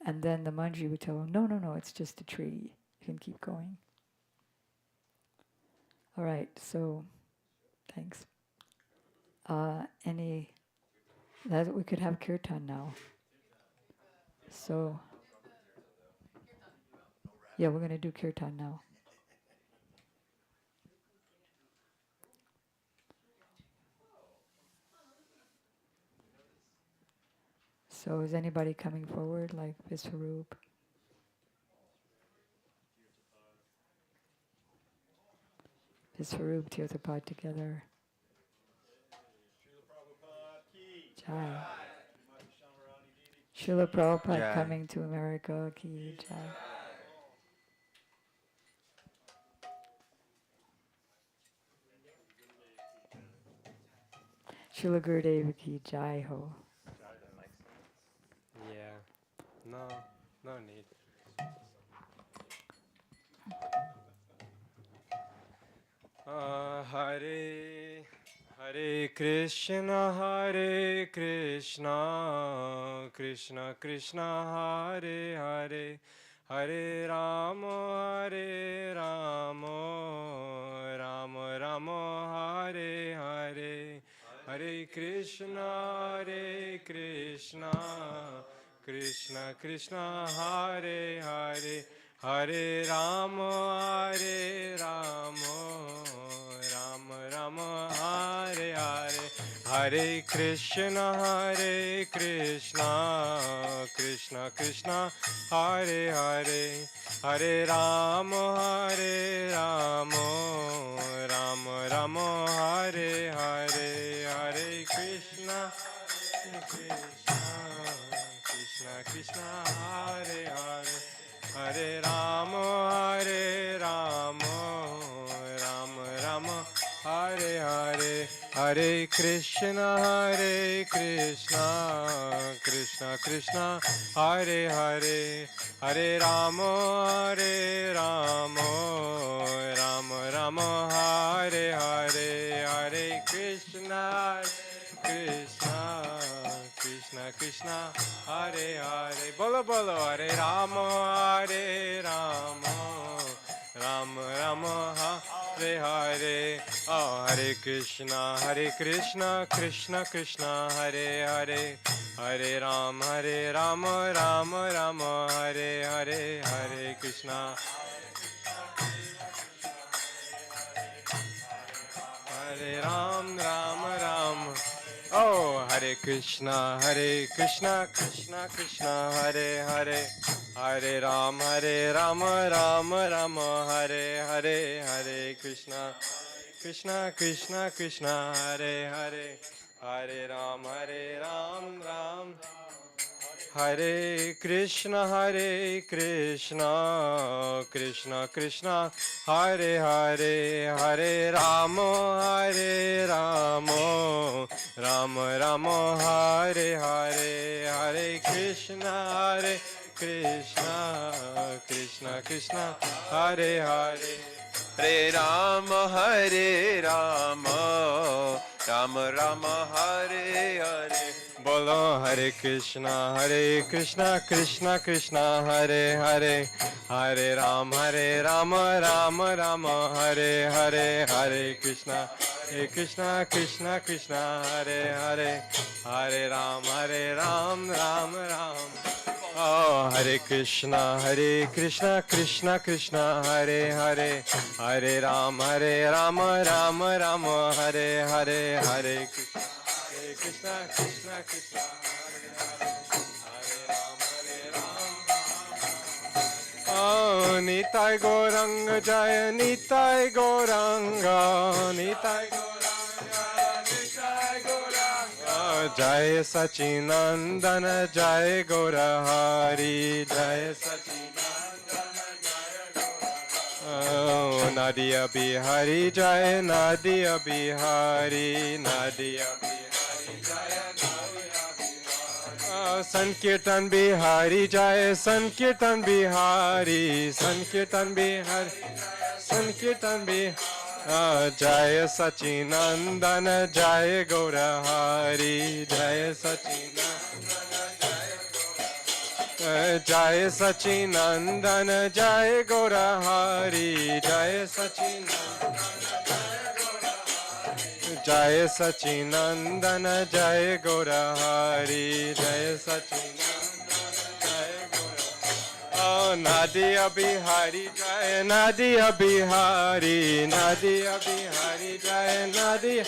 And then the manjari would tell her, no, it's just a tree. You can keep going. All right, so thanks. We could have kirtan now. So, yeah, we're going to do kirtan now. So is anybody coming forward, like Visvarup? Visvarup, Tirthapad together. Jai. Srila Prabhupada Jai. coming to America, ki jai. Srila Gurudev ki jai ho. Yeah. No need. Hare Krishna, Krishna Krishna, Hare Hare, Hare Rama, Rama Rama, Hare Hare, Hare Krishna, Krishna Krishna, Hare Hare, Hare Rama, Rama Hare Hare, Hare Krishna, Krishna Krishna, Hare Hare, Hare Rama, Rama Hare Hare, Hare Krishna, Krishna Hare Hare, Hare Rama, Rama Hare Hare, Hare Krishna, Krishna Krishna, Hare Hare, Hare Rama, Rama Rama, Hare Hare, Hare Krishna, Krishna Krishna, Hare Hare. Bolo bolo, Hare Rama, Rama Rama, Hare Hare. Oh, Hare Krishna, Krishna Krishna, Hare Hare, Hare Rama, Rama Rama, Hare Hare, Hare Krishna. Hare Ram, Ram. Oh, Hare Krishna, Krishna Krishna, Hare Hare, Hare Ram, Rama, Hare Hare, Hare Krishna, Krishna, Hare Hare, Hare Ram, Ram. Hare Krishna, Krishna Krishna, Hare Hare, Hare Rama, Rama, Hare Hare, Hare Krishna, Krishna, Hare Hare. Hare Rama, Rama, Hare Hare. Bolo Hare Krishna, Krishna Krishna, Hare Hare, Hare Rama, Rama, Hare Hare, Hare Krishna, Krishna, Hare Hare, Hare Ram, Ram. Oh, Hare Krishna, Krishna Krishna, Hare Hare, Hare Rama, Rama, Hare Hare, Hare Krishna, Krishna, Oh, Nitai Gauranga Jaya, Nitai Gauranga, Nitai Gauranga, Jaya Sachinandana, Jaya Gaurahari, Jaya Sachinandana, Jaya Gaurahari. Oh, Nadia Bihari, Jaya Nadia Bihari, Nadia Bihari, Jaya. Sankirtan Bihari Jai, Sankirtan Bihari, Sankirtan Bihari, Sankirtan Bihari, Jai Sachinandana, Jai Gaurahari, Jai Sachinandana, Jai Sachinandana, Jai Gaurahari, Jai Sachinandana. Jai Sachinandana, Jai Gaurahari, Jai Sachinandana, Jai Gaurahari. Oh, Nadia Bihari, Jai Nadia Bihari, Nadia Bihari, Jai Nadia.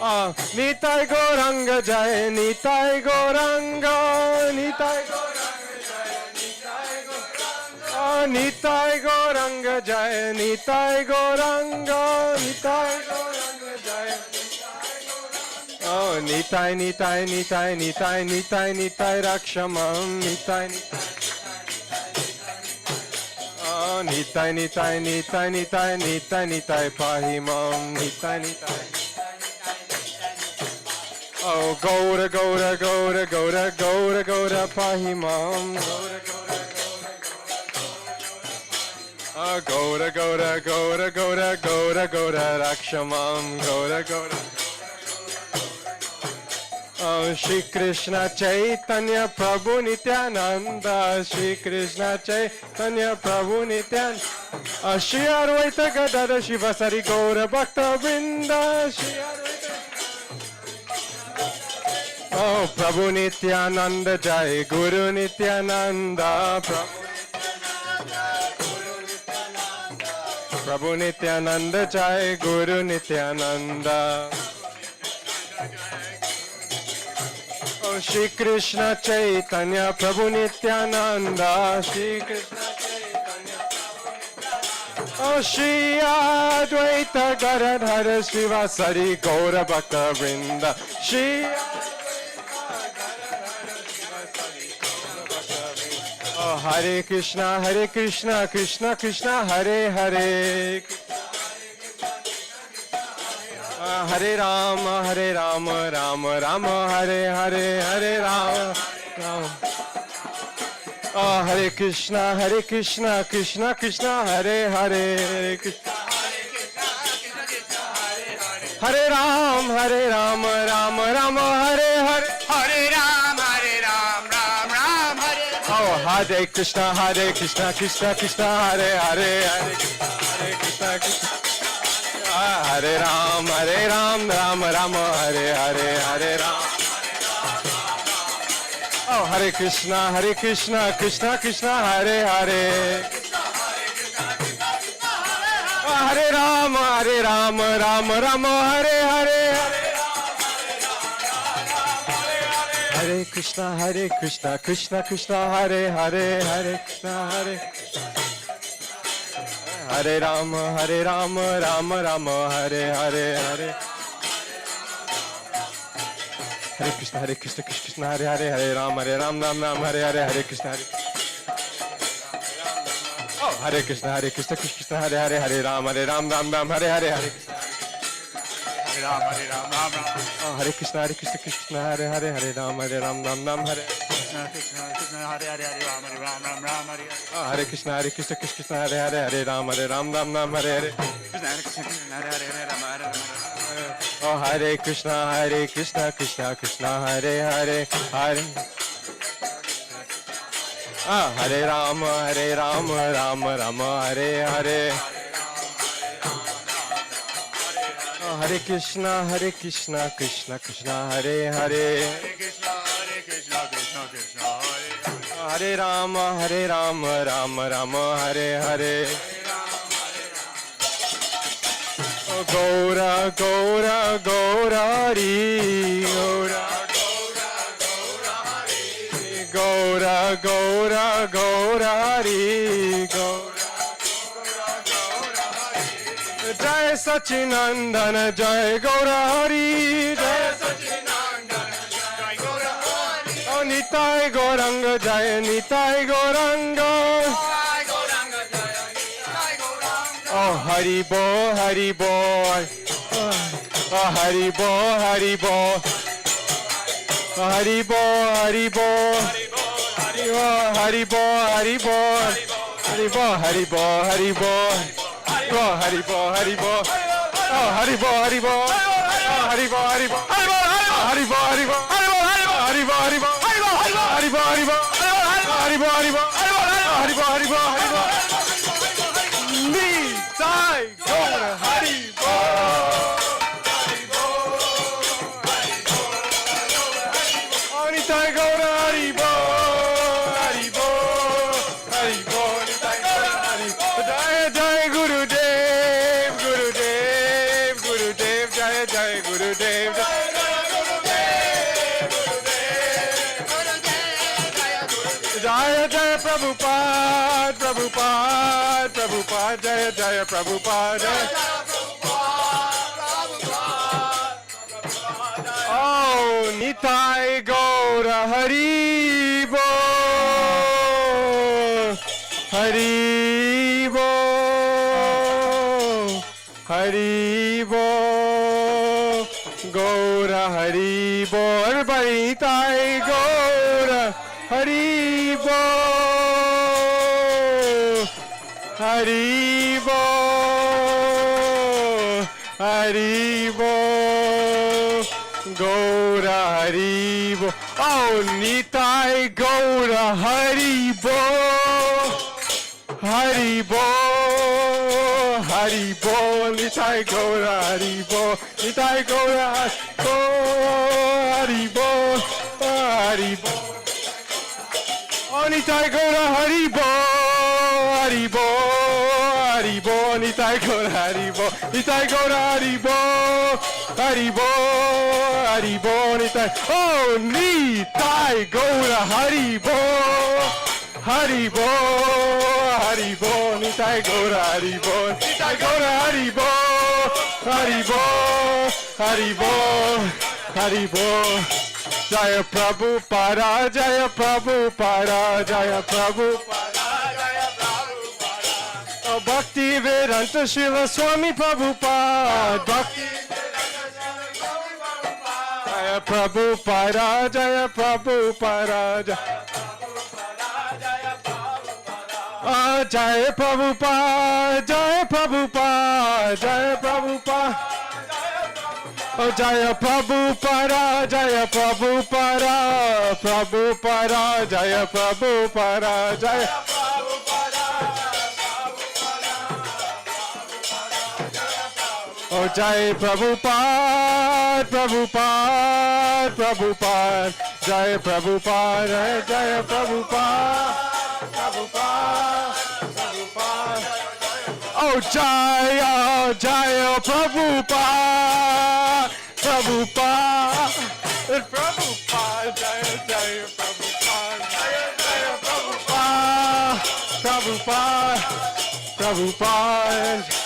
Oh, Nitai Gauranga, Jai Nitai Gauranga, Nitai Gauranga, Jai Nitai Gauranga. Oh, Nitai Gauranga, Jai Nitai Gauranga, Nitai Gauranga. Oh, Nitai, Nitai, Nitai, Nitai, Nitai, Nitai, Rakshamam, Nitai, Oh, Nitai, Nitai, Nitai, Nitai, Nitai, Nitai, Pahimam, Nitai, Nitai. Oh, Gaura, Gaura, Gaura, Gaura, Gaura, Gaura, Pahimam, Gaura, Gaura, Gaura, Gaura, Gaura, Gaura, Gaura, Gaura, Gaura, Rakshamam, Gaura, Gaura. Oh, Shri Krishna Chaitanya Prabhu Nityananda, Shri Krishna Chaitanya Prabhu Nityananda, Shri Advaita Gadadhar Shivasari Gaura Bhakta Vrinda, Shri Advaita. Oh, Prabhu Nityananda Jai Guru Nityananda, Prabhu Nityananda Jai Guru Nityananda. Oh, Shri Krishna Chaitanya Prabhu Nityananda, Shri Krishna Chaitanya Prabhu Nityananda. Oh, Shri Advaita Gadadhar Shivasari Gaura Bhakta Vrinda, Shri Oh, Hare Krishna, Krishna Krishna, Hare Hare. Hare Rama, Rama Rama, Hare Hare, Hare Rama, Rama. Hare Krishna, Krishna Krishna, Hare Hare, Hare Krishna. Hare Ram, Ram Ram, Hare Hare. Hare Ram, Ram Ram, Hare. Oh, Hare Krishna, Krishna Krishna, Hare Hare, Hare Krishna, Krishna. Hare Ram, Ram Ram, Hare Hare, Hare Ram. Oh, Hare Krishna, Krishna Krishna, Hare Hare. Hare Ram, Ram Ram, Hare Hare. Hare Krishna, Krishna Krishna, Hare Hare, Hare Krishna, Hare. Hare Ram, Ram Ram, Hare Hare, Hare. Hare Krishna, Krishna Krishna, Hare Hare, Hare Ram, Ram Ram, Hare Hare, Hare Krishna, Hare. Oh, Hare Krishna, Krishna Hare Hare, Hare Ram, Ram Ram, Hare Hare, Hare Krishna. Hare Ram, Ram Ram. Oh, Hare Krishna, Krishna Hare Hare, Hare Ram, Ram, Hare. Krishna, Hare Hare, Hare Ram, Ram, Hare. Oh, Hare Krishna, Krishna Hare Hare, Hare Ram, Ram, Hare Hare. Krishna, Hare Hare, Hare Ram, Hare. Oh, Hare Krishna, Krishna Hare Hare, Hare. Ah, Hare Ram, Ram Ram, Hare Hare. Oh, Hare Krishna, Krishna Krishna, Hare Hare. Krishna, Krishna Krishna, Hare. Hare Ram, Ram Hare Hare. Oh, Gaura, Gaurari, Gaura. Gaura, Gaurari, Gaura. Jai Sachinandana, Jai Gaurari, Jai Sachinandana, Jai Gaurari. Oh, Nitai Gauranga, Jai Nitai Gauranga. Oh, Hari Bo, Hari Bo. Oh, Hari Bo, Hari Bo. Oh, Hari Bo, Hari Bo. Oh, Hari Bo, Hari Bo. Hari Bo, Hari Bo, Hari Bo. Oh, Hari Bo, Hari Bo. Oh, Hari Bo, Hari Bo. Oh, Hari Bo, Hari Bo. Hari Bo, Hari Bo. Hari Bo, Hari Bo. Hari Bo, Hari Bo. Hari Bo, Hari Bo. Hari Bo, Hari Bo. Hari Bo. Nitai Gaura Hari Bo. Oh, Nitai Gaura Hari Bo. Hari Bo. Hari Bo. Nitai Gaura Hari Bo. Jai Jai Gurudev, Gurudev, Gurudev, Jai Jai Gurudev, Jai Jaya Jaya Prabhupada, Prabhupada, Prabhupada, Jaya Jaya Prabhupada, Jaya. Oh, Nitai Gaura Hari Bo, Hari Bo, Hari Bo, Gaura Hari Bo. Everybody, Nitai Gaura Hari Bo, Hari Bo, Hari Bo, Gaura Hari Bo. Oh, Nitai Gaura Hari Bo, Hari Bo, Hari Bo, Nitai Gaura Hari Bo, Nitai Gaura Hari Bo, Hari Bo. Oh, Nitai Gaura Hari Bo, Hari Bo, Hari Bo, Nitai Gaura Hari Bo, Nitai Gaura Hari Bo, Hari Bo, Hari Bo, Nitai. Oh, Nitai Gaura Hari Bo, Hari Bo, Hari Bo, Nitai Gaura Hari Bo, Nitai Gaura Hari Bo, Hari Bo, Hari Bo, Hari Bo. Jaya Prabhupada, Jaya Prabhupada, Jaya Prabhupada, Jaya Prabhupada. Oh, Bhakti Vedanta Srila Swami Prabhupada, Bhakti Vedanta Jaya Prabhupada, Jaya Prabhupada, Jaya Prabhupada, Jaya Prabhupada, Jaya Prabhupada. Oh Jaya Prabhupada, Jaya Prabhupada, Prabhupada, Jaya Prabhupada, Jaya. Oh Jai Prabhupada, Prabhupada, Prabhupada, Jai Prabhupada, Jai Prabhupada, Prabhupada, Prabhupada. Oh Jaya, Jaya Prabhupada, Prabhupada, Prabhupada, Jaya, Jaya Prabhupada, Jaya, Jaya Prabhupada, Prabhupada, Prabhupada.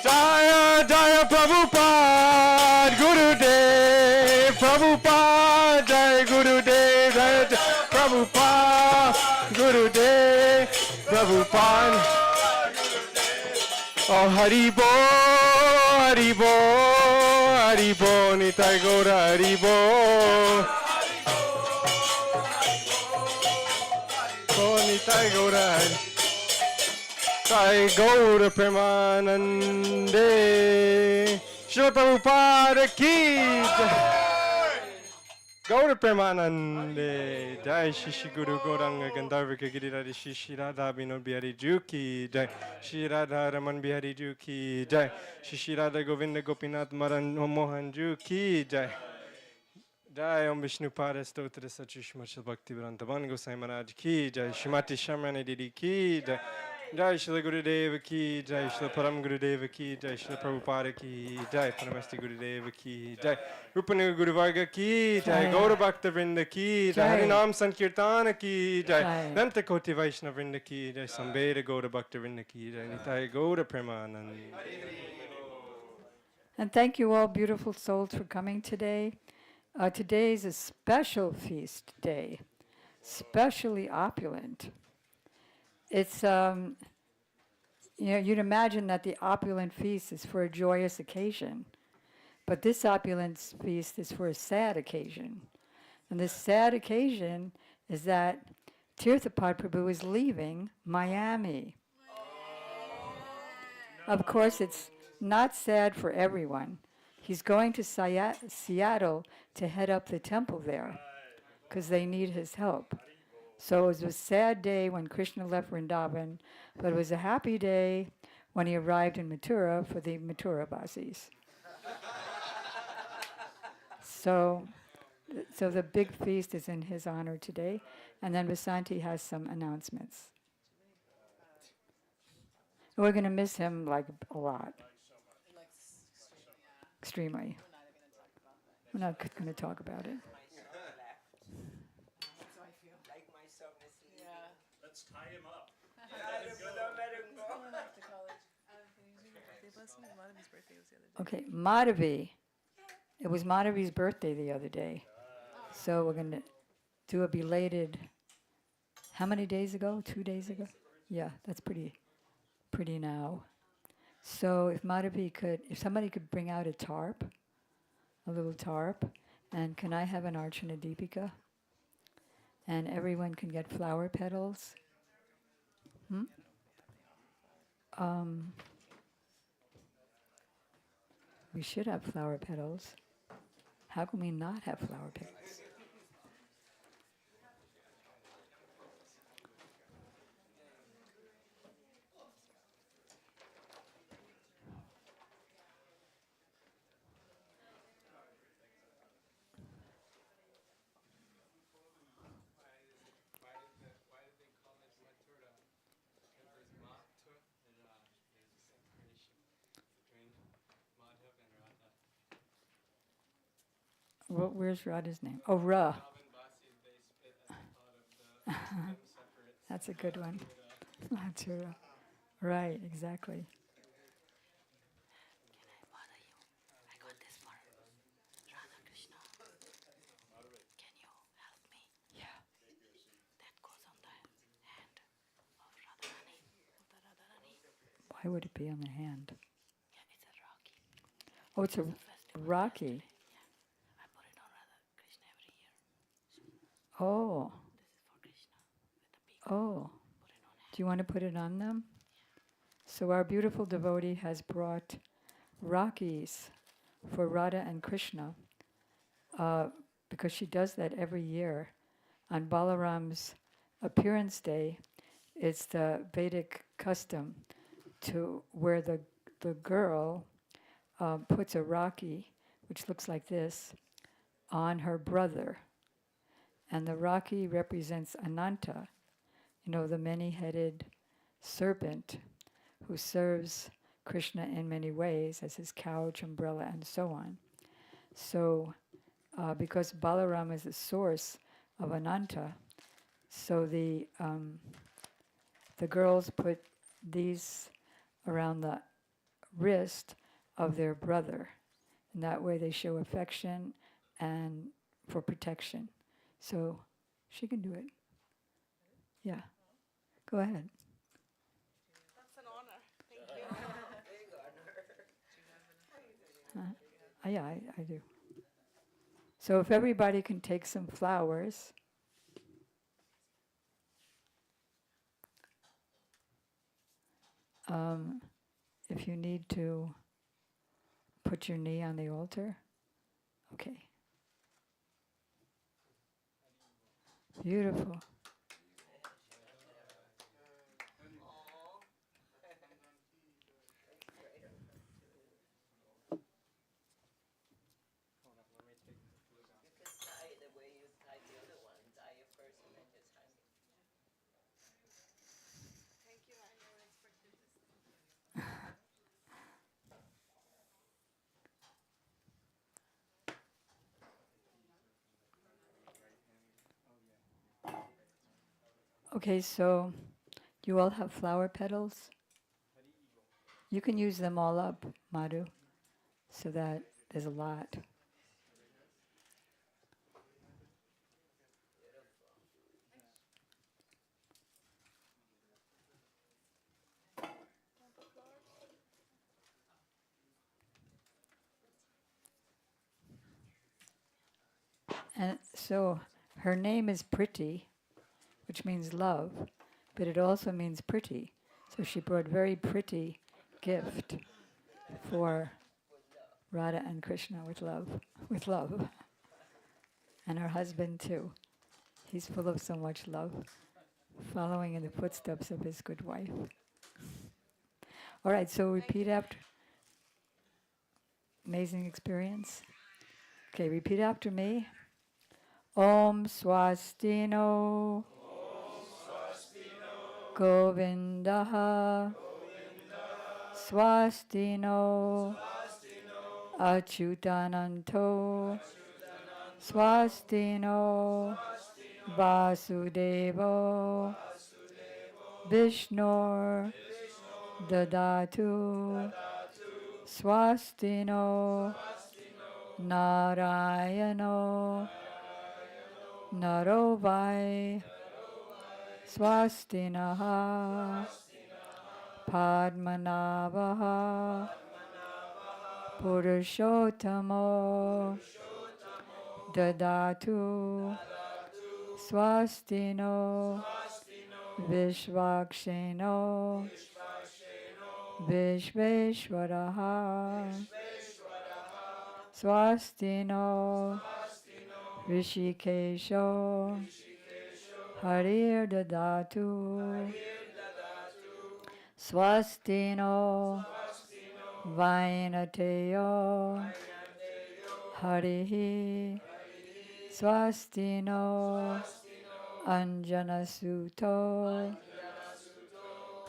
Jaya Jaya Prabhupada, Gurudev, Prabhupada, Jai Gurudev, Jai Prabhupada, Gurudev, Prabhupada. Oh Hari Bo, Hari Bo, Hari Bo, Nitai Gaura Hari Bo. Oh Nitai Gaura Hari. Jai Gaura Premanande, Srila Prabhupada ki Jai. Gaura Premanande, Jai Shishi Guru Gauranga Gandharvika Girirari Shishi Radha Vinod Bihari Ju ki Jai, Shri Radha Raman Bihari Ju ki Jai, Shishi Radha Govinda Gopinath Maran Mohan Ju ki Jai. Jai Om Vishnu Pada Stotra Sachishmachal Bhakti Vedanta Gosai Maharaj ki Jai, Shrimati Shamrani Didi ki Jai. Jai Shri Gurudeva ki Jai, Shri Param Gurudeva ki Jai, Shri Prabhupada ki Jai, Paramasti Gurudeva ki Jai, Rupanu Guru Varga ki Jai, Gaura Bhakta Vrinda ki Jai, Harinam Sankirtana ki Jai, Nanta Koti Vaishnava Vrinda ki Jai, Sambeda Gaura Bhakta Vrinda ki Jai, Nitai Gaura Premanand. And thank you all, beautiful souls, for coming today. Today is a special feast day, specially opulent. It's, you'd imagine that the opulent feast is for a joyous occasion, but this opulent feast is for a sad occasion. And this sad occasion is that Tirthapad Prabhu is leaving Miami. Of course, it's not sad for everyone. He's going to Seattle to head up the temple there because they need his help. So it was a sad day when Krishna left Vrindavan, but it was a happy day when he arrived in Mathura for the Mathura Vasis. So the big feast is in his honor today, and then Vasanti has some announcements. We're going to miss him like a lot. Extremely. We're not going to talk about it. Let's tie him up. Okay, Madhavi. It was Madhavi's birthday the other day. So we're going to do a belated, how many days ago? 2 days ago? Yeah, that's pretty now. So if somebody could bring out a tarp, a little tarp, and can I have an Archana Deepika? And everyone can get flower petals. We should have flower petals. How can we not have flower petals? Where's Radha's name? Oh, Ra. That's a good one. Mathura. Right, exactly. I got this for Radha Krishna. Can you help me? Yeah. That goes on the hand of Radharani. Why would it be on the hand? Yeah, it's a Rocky. Oh, it's a Rocky. Oh. Oh. Do you want to put it on them? So our beautiful devotee has brought Rakis for Radha and Krishna because she does that every year. On Balaram's appearance day, it's the Vedic custom to where the girl puts a Raki, which looks like this, on her brother. And the Raki represents Ananta, the many-headed serpent who serves Krishna in many ways as his couch, umbrella, and so on. So because Balaram is the source of Ananta, so the girls put these around the wrist of their brother. And that way they show affection and for protection. So she can do it. Yeah. Go ahead. That's an honor. Thank you. Yeah, I do. So if everybody can take some flowers. If you need to put your knee on the altar. Okay. Beautiful. Okay, so you all have flower petals? You can use them all up, Madhu, so that there's a lot. And so her name is Priti, which means love, but it also means pretty. So she brought very pretty gift for Radha and Krishna with love. And her husband too. He's full of so much love, following in the footsteps of his good wife. All right, so repeat after. Amazing experience. Okay, repeat after me. Om Swastino. Govindaha. Swastino. Achyutananto. Swastino. Vasudevo. Vishnor. Dadatu. Swastino. Narayano. Narovai. Swastinaha. Padmanavaha. Purushottamo. Dadatu. Swastino. Vishvaksheno. Vishveshwaraha. Swastino. Rishikesho. Harir Dadatu. Swastino. Vainateyo. Harihi. Swastino. Anjanasuto.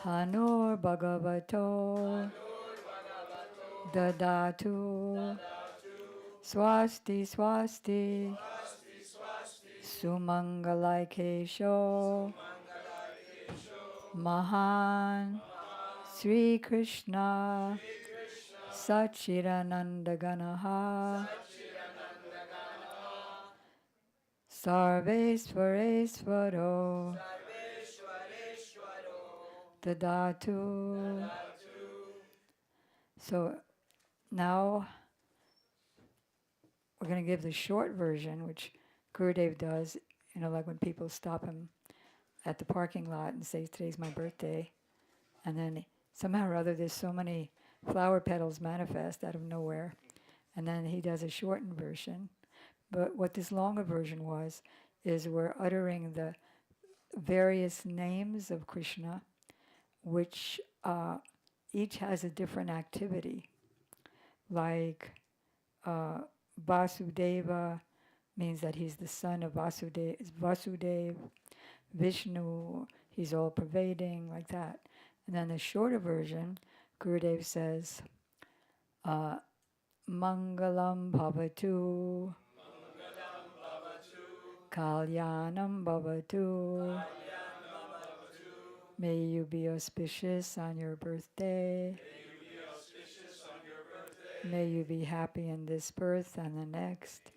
Hanur Bhagavato. Dadatu. Swasti swasti. Sumangalaikesho. Mahan. Sri Krishna. Sachidanandaganaha. Sarvesvaresvaro. Dadatu. So now we're going to give the short version, which Gurudev does like when people stop him at the parking lot and say, today's my birthday. And then somehow or other, there's so many flower petals manifest out of nowhere. And then he does a shortened version. But what this longer version is we're uttering the various names of Krishna, which each has a different activity. Like Vasudeva means that he's the son of Vasudev. Vishnu, he's all pervading, like that. And then the shorter version, Gurudev says, Mangalam Bhavatu, Kalyanam Bhavatu. May you be auspicious on your birthday. May you be happy in this birth and the next.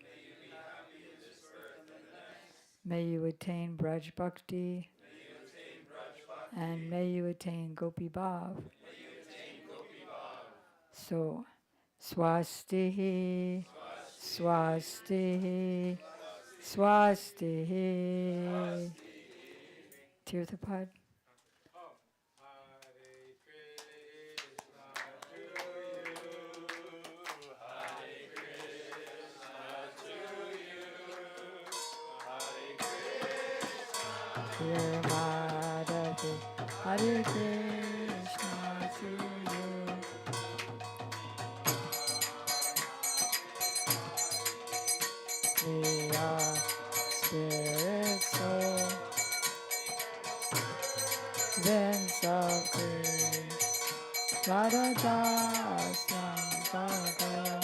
May you attain Braj Bhakti. And may you attain Gopi Bhav. So, Swastihi, Swastihi, Swastihi. Tirthapad. Madhave, Hare Krishna to you. We are spirit soul, Vince of Krishna, Radha Dasam Bhagavan.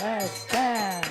Let's dance.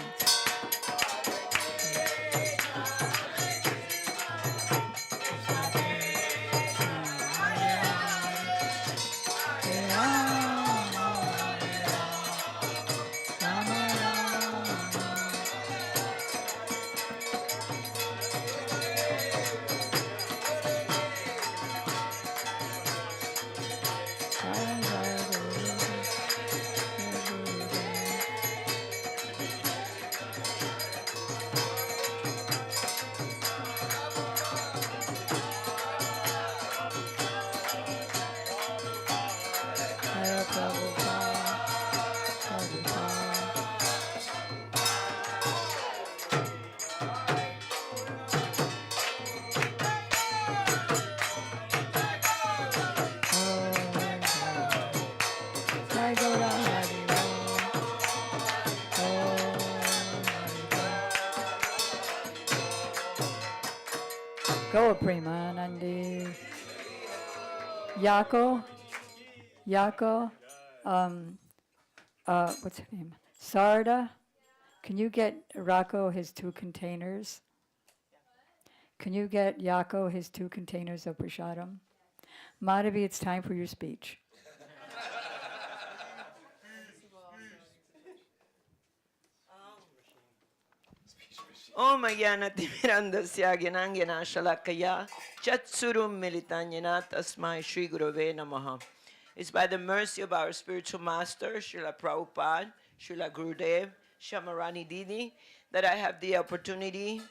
Go, Premanandi. Yako, what's her name? Sarda, can you get Rocco his 2 containers? Can you get Yako his 2 containers of prashadam? Madhavi, it's time for your speech. Om Ajnanatimirandasya Gyananjana Shalakaya Chatsurum Militanyana Tasmai Shri Gurave Namaha. It's by the mercy of our spiritual master, Srila Prabhupada, Srila Gurudev, Shamarani Didi, that I have the opportunity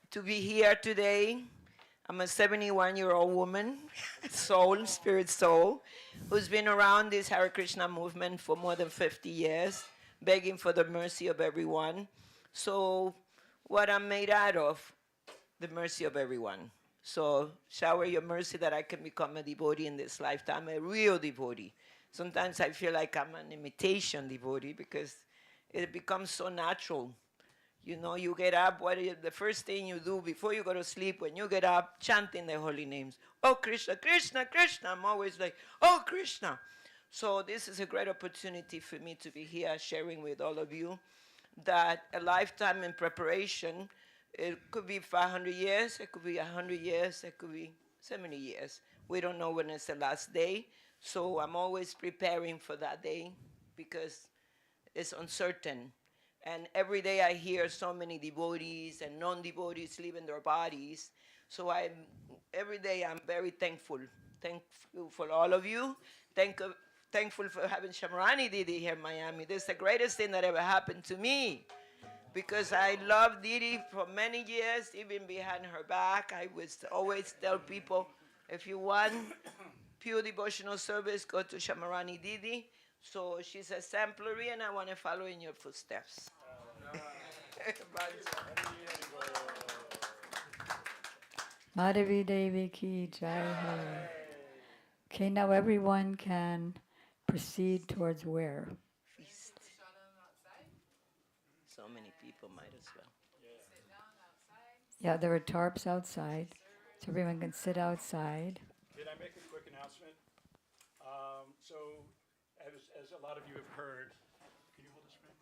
to be here today. I'm a 71-year-old woman, spirit soul, who's been around this Hare Krishna movement for more than 50 years, begging for the mercy of everyone. So what I'm made out of, the mercy of everyone. So shower your mercy that I can become a devotee in this lifetime, a real devotee. Sometimes I feel like I'm an imitation devotee because it becomes so natural. You know, you get up, the first thing you do before you go to sleep, when you get up, chanting the holy names. Oh, Krishna, Krishna, Krishna. I'm always like, oh, Krishna. So this is a great opportunity for me to be here sharing with all of you that a lifetime in preparation, it could be 500 years, it could be 100 years, it could be 70 years. We don't know when it's the last day, so I'm always preparing for that day because it's uncertain. And every day I hear so many devotees and non-devotees leaving their bodies. So every day I'm very thankful. Thankful for all of you. Thankful for having Shamrani Didi here in Miami. This is the greatest thing that ever happened to me. Because I loved Didi for many years, even behind her back. I would always tell people, if you want pure devotional service, go to Shamarani Didi. So she's exemplary, and I want to follow in your footsteps. Madhavi Devi ki jai ho. Okay, now everyone can proceed towards where? Feast. So many people might as well. Yeah, there are tarps outside, so everyone can sit outside. Can I make a quick announcement? So, as a lot of you have heard, can you hold this screen?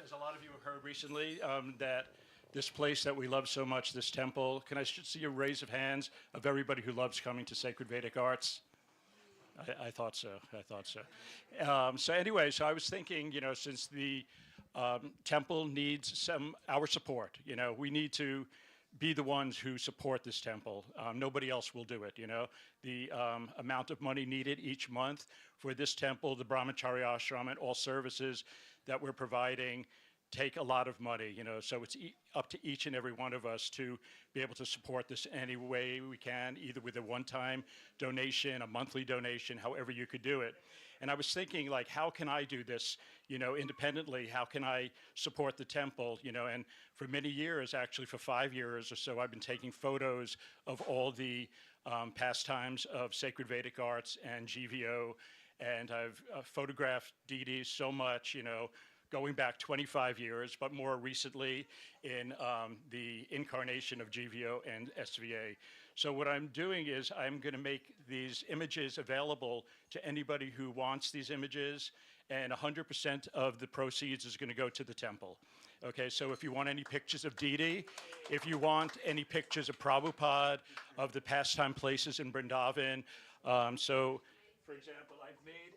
As a lot of you have heard recently, that this place that we love so much, this temple, can I see a raise of hands of everybody who loves coming to Sacred Vedic Arts? I thought so. I thought so. So anyway, so I was thinking, since the temple needs our support, we need to be the ones who support this temple. Nobody else will do it, The amount of money needed each month for this temple, the Brahmacharya ashram, and all services that we're providing take a lot of money, so it's up to each and every one of us to be able to support this any way we can, either with a one-time donation, a monthly donation, however you could do it. And I was thinking, like, how can I do this, independently? How can I support the temple, And for many years, actually for 5 years or so, I've been taking photos of all the pastimes of Sacred Vedic Arts and GVO, and I've photographed Didi so much, going back 25 years, but more recently in the incarnation of GVO and SVA. So what I'm doing is I'm going to make these images available to anybody who wants these images, and 100% of the proceeds is going to go to the temple. Okay, so if you want any pictures of Didi, if you want any pictures of Prabhupada, of the pastime places in Vrindavan, so for example, I've made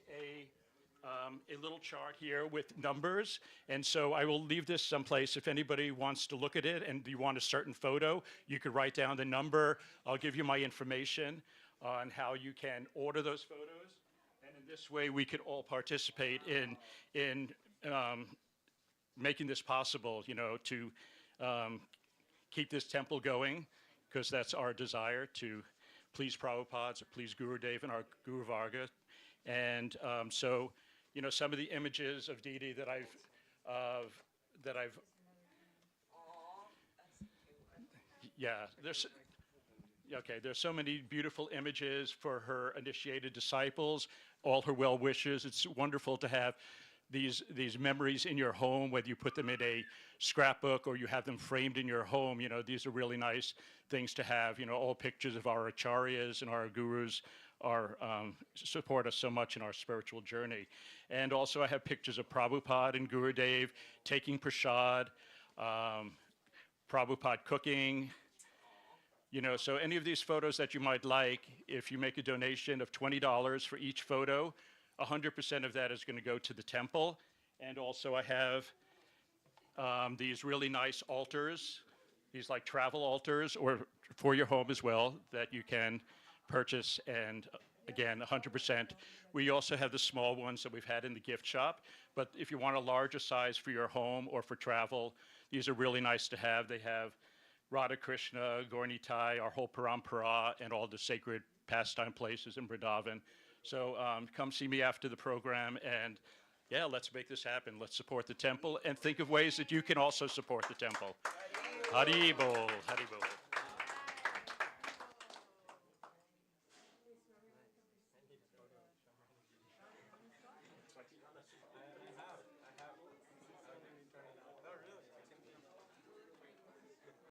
a little chart here with numbers, and so I will leave this someplace. If anybody wants to look at it and you want a certain photo, you could write down the number. I'll give you my information on how you can order those photos, and in this way we could all participate in making this possible, to keep this temple going, because that's our desire, to please Prabhupada, to please Gurudev and our Guru Varga. And so, some of the images of Didi that I've there's so many beautiful images for her initiated disciples, all her well wishes. It's wonderful to have these memories in your home, whether you put them in a scrapbook or you have them framed in your home. These are really nice things to have. All pictures of our acharyas and our gurus support us so much in our spiritual journey. And also I have pictures of Prabhupada and Gurudev taking prasad, Prabhupada cooking. So any of these photos that you might like, if you make a donation of $20 for each photo, 100% of that is going to go to the temple. And also I have these really nice altars, these like travel altars, or for your home as well, that you can purchase, and again, 100%. We also have the small ones that we've had in the gift shop, but if you want a larger size for your home or for travel, these are really nice to have. They have Radha Krishna, Gaura-Nitai, our whole parampara, and all the sacred pastime places in Vrindavan. So come see me after the program, and yeah, let's make this happen. Let's support the temple, and think of ways that you can also support the temple. Hari Bol, Hari Bol.